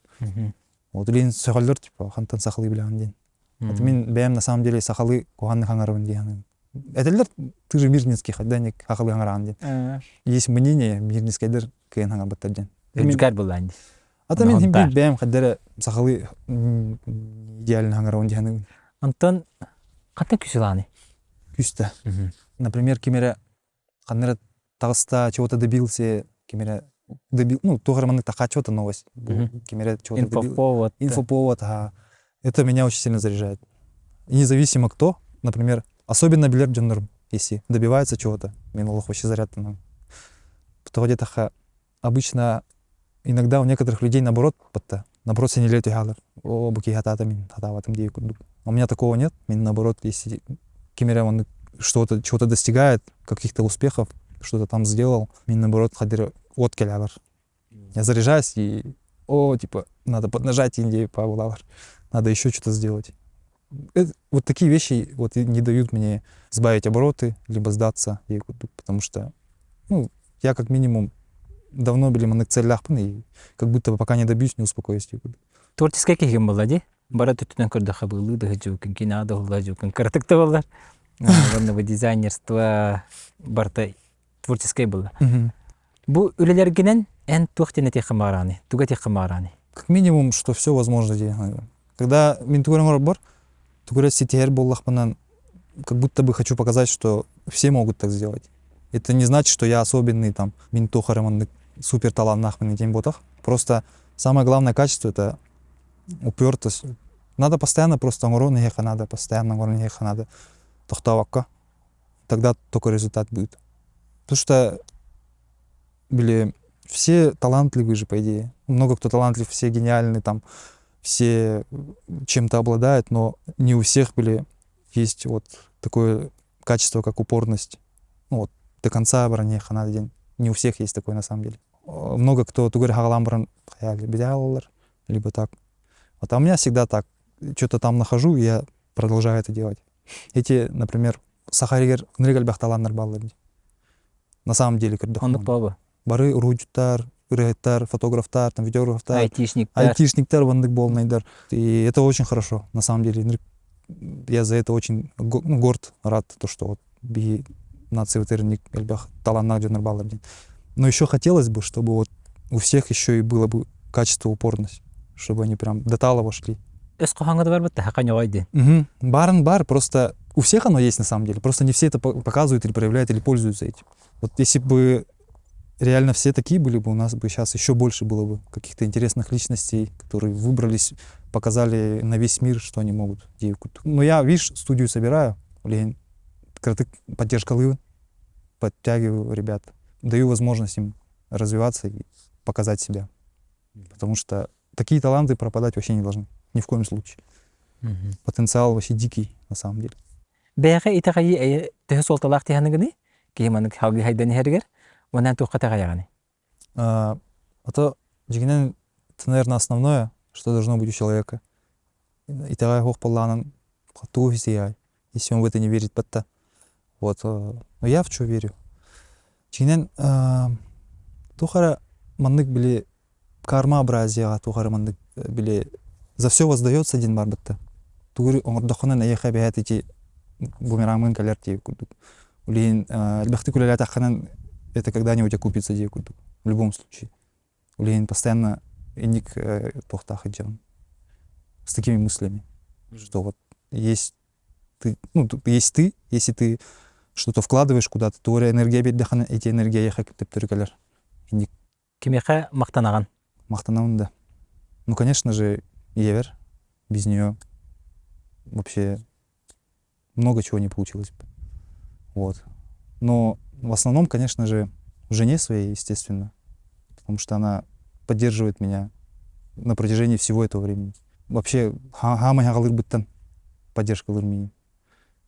[SPEAKER 1] Вот, лейн сөғалдыр, типа, хантан сақылы білеген ден. Это мен бәйім на самом деле сақалы қоғанны қаңарывын дейін. Әділдер, ты же мирнинский хадданик хақылы қаңараған ден. Есть мнение, мирнинскайдер кайын қаңар баттар ден.
[SPEAKER 2] Сүрдюкар болды әнді.
[SPEAKER 1] Ата мен бәйім хаддары сақалы идеалін қаңарывын дейін.
[SPEAKER 2] Антон, қаттан күсіланы?
[SPEAKER 1] Күсті. Например, кемері қаныры тағыста чего-то добился, кемері добил, тоғырманның тақа чего-то новость. Кемері чего-то добил. Инфоповод. Это меня очень сильно заряжает. И независимо кто, например, особенно билер джундерм, если добивается чего-то, мен Аллах вообще заряд. Обычно иногда у некоторых людей наоборот, не летит халар. О, буки хатата мин хатаватым дей курдук. У меня такого нет. Мен наоборот, если кемера он что-то, чего-то достигает, каких-то успехов, что-то там сделал, мен наоборот хадир откелялар. Я заряжаюсь и типа, надо поднажать Индии по Аллаху. Надо еще что-то сделать. Вот такие вещи вот не дают мне сбавить обороты, либо сдаться, потому что я как минимум давно были на целях, и как будто пока не добьюсь, не успокоюсь.
[SPEAKER 2] Творческая кем была, да? Барат тутан кырдаха было, да жукан кинада была, жукан картакта была. Ванного дизайнерства барта творческая была. Бу үлелергенен эн тухтене техамараны, туга техамараны.
[SPEAKER 1] Как минимум, что все возможно делать. Когда ментурам бар, тугура ситер боллах банан как будто бы хочу показать, что все могут так сделать. Это не значит, что я особенный, там, мен тухараманды супер талантнахмын тем ботах. Просто самое главное качество — это упертость. Надо постоянно просто надо постоянно надо тохтавакка. Тогда только результат будет. Потому что все талантливые же, по идее. Много кто талантлив, все гениальны, там, все чем-то обладают, но не у всех есть вот такое качество, как упорность. Ну, вот, до конца броне ханады день. Не у всех есть такое на самом деле. Много кто тугер хагаламбран либо так. Вот, а у меня всегда так. Что-то там нахожу, и я продолжаю это делать. Эти, например, Сахаригер нригальбахталаннар баллар. На самом деле,
[SPEAKER 2] Ондук бабы.
[SPEAKER 1] бары уручтар, урегеттар, фотографтар, там, видеографтар,
[SPEAKER 2] Айтишниктер.
[SPEAKER 1] айтишниктар вандык болнайдар. И это очень хорошо, на самом деле. Я за это очень горд, рад, то, что вот би нации ветерник эльбах таланнак джанар баллар. Но еще хотелось бы, чтобы вот у всех еще и было бы качество, упорность, чтобы они прям до талого шли.
[SPEAKER 2] Өз кохаңды бар бітті, хақан жоғайды.
[SPEAKER 1] Бар, просто у всех оно есть на самом деле, просто не все это показывают или проявляют, или пользуются этим. Вот если бы реально все такие были бы, у нас бы сейчас еще больше было бы каких-то интересных личностей, которые выбрались, показали на весь мир, что они могут. Но я, видишь, студию собираю, поддержка лывы, подтягиваю ребят, даю возможность им развиваться и показать себя. Потому что такие таланты пропадать вообще не должны. Ни в коем случае. Потенциал вообще дикий, на самом деле.
[SPEAKER 2] Бәйәқі итақайы түхі солталақ тияныгыны, кейманық халғы хайданы әргер, онан тұққа тағаяғаны.
[SPEAKER 1] Это, наверное, основное, что должно быть у человека. И тогда Бог поланан, если он в это не верит, вот. Но я в что верю. Тухара мандык были кармообразия, тухара мандык были за все воздается один барбатта. Тугури оңордохонан аяха бәһәт ити бумерангын калер тиеп курдук. Улин бәхти кулелят аханан это когда-нибудь окупится диеп курдук. В любом случае. Улин постоянно иник тохтах иджан. С такими мыслями, что вот есть ты, если ты что-то вкладываешь куда-то, то энергия бит дахана эти энергия яха кип төркәләр. Иник
[SPEAKER 2] Кемеха мақтанаған.
[SPEAKER 1] мақтанамын да. Ну, конечно же, Евер, без нее вообще много чего не получилось бы. Вот. Но в основном, конечно же, в жене своей, естественно, потому что она поддерживает меня на протяжении всего этого времени. Вообще, поддержка в Армении.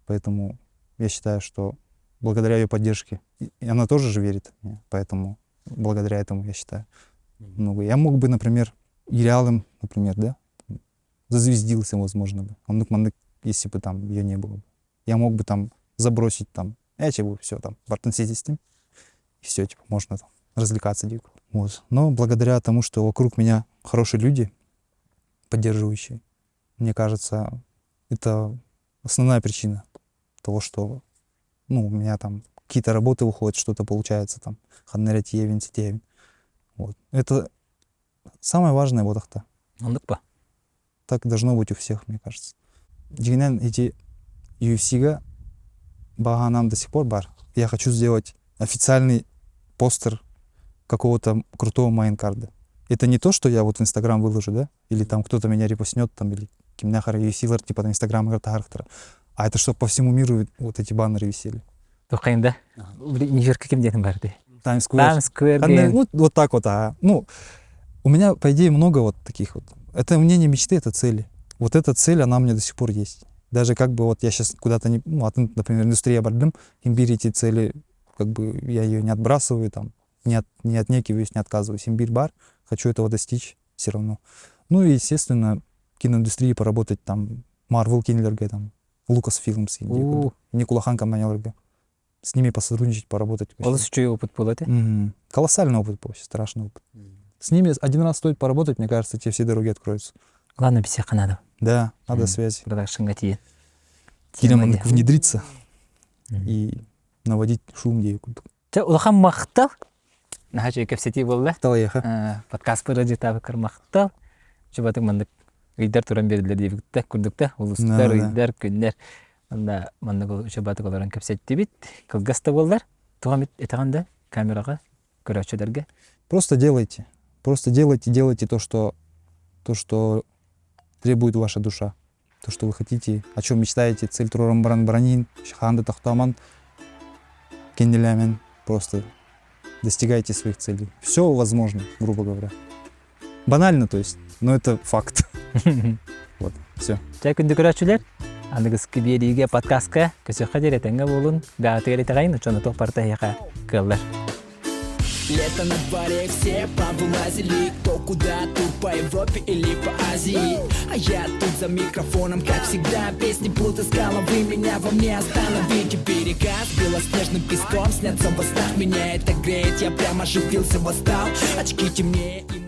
[SPEAKER 1] Поэтому я считаю, что благодаря ее поддержке, и она тоже же верит в меня, поэтому благодаря этому, я считаю, много. Я мог бы, например, Иреалом, например, да, зазвездился, возможно бы. Он, если бы там ее не было бы. Я мог бы там забросить там, все там, бартенсити с ним, и все, типа, можно там развлекаться дико. Вот. Но благодаря тому, что вокруг меня хорошие люди, поддерживающие, мне кажется, это основная причина того, что, у меня там какие-то работы выходят, что-то получается там, вот. Это самое важное вот это. Так должно быть у всех, мне кажется. Дегенен эти UFC-га баганам до сих пор бар. Я хочу сделать официальный постер какого-то крутого майнкарда. Это не то, что я вот в Инстаграм выложу, да? Или там кто-то меня репостнет, там, или кимняхар UFC-лар, типа на Инстаграм, а это чтобы по всему миру вот эти баннеры висели.
[SPEAKER 2] Тоқайында, Нью-Йоркқа кем дедің барды?
[SPEAKER 1] Таймс-сквер. Вот так вот. У меня, по идее, много вот таких вот. Это мне не мечты, это цели. Вот эта цель, она у меня до сих пор есть. Даже как бы вот я сейчас куда-то не... например, индустрия бардым, имбирь эти цели, как бы я ее не отбрасываю, там, не отнекиваюсь, не отказываюсь. Имбирь-бар, хочу этого достичь все равно. Ну и, естественно, киноиндустрии поработать там, Marvel кинолерге, там, Lucasfilms, Никулахан компаниялерге. С ними посотрудничать, поработать.
[SPEAKER 2] Опыт был это?
[SPEAKER 1] Колоссальный опыт, вообще, страшный опыт. С ними один раз стоит поработать, мне кажется, тебе все дороги откроются.
[SPEAKER 2] Главное, без всех надо.
[SPEAKER 1] Да, надо связи.
[SPEAKER 2] Киноманник
[SPEAKER 1] внедриться и наводить шум где
[SPEAKER 2] Улахан мақтал. Нахачу кепсети болды.
[SPEAKER 1] Талаяха.
[SPEAKER 2] Подкаст пырыжы табыкыр мақтал. Чубатың мандық үйдер туран берділер дейбікті, күрдікті, ұлыстар, үйдер, күндер. Анда маннагыл учабаты колоран кепсеттибит. Кылгаста болдар. Тугамит этаганда камерага көрөчүлөргө.
[SPEAKER 1] Просто делайте. Просто делайте то, что требует ваша душа. То, что вы хотите, о чем мечтаете. Цель туроран баран бранин, шаханды тахтаман, кенделямен. Просто достигайте своих целей. Все возможно, грубо говоря. Банально, то есть, но это факт. Вот, все.
[SPEAKER 2] Чай күндү көрөчүлөр. Аныгыз кибириге подкастка көсөккө жеретенге болун. Гаатыгер этагайын учону тохпартаяка кыллар.
[SPEAKER 5] Лето на дворе, все повылазили. Кто куда, тут по Европе или по Азии. А я тут за микрофоном, как всегда. Песни плут из головы, меня во мне остановите. Берега с белоснежным песком снятся во снах. Меня это греет, я прямо оживился, восстал. Очки темнее и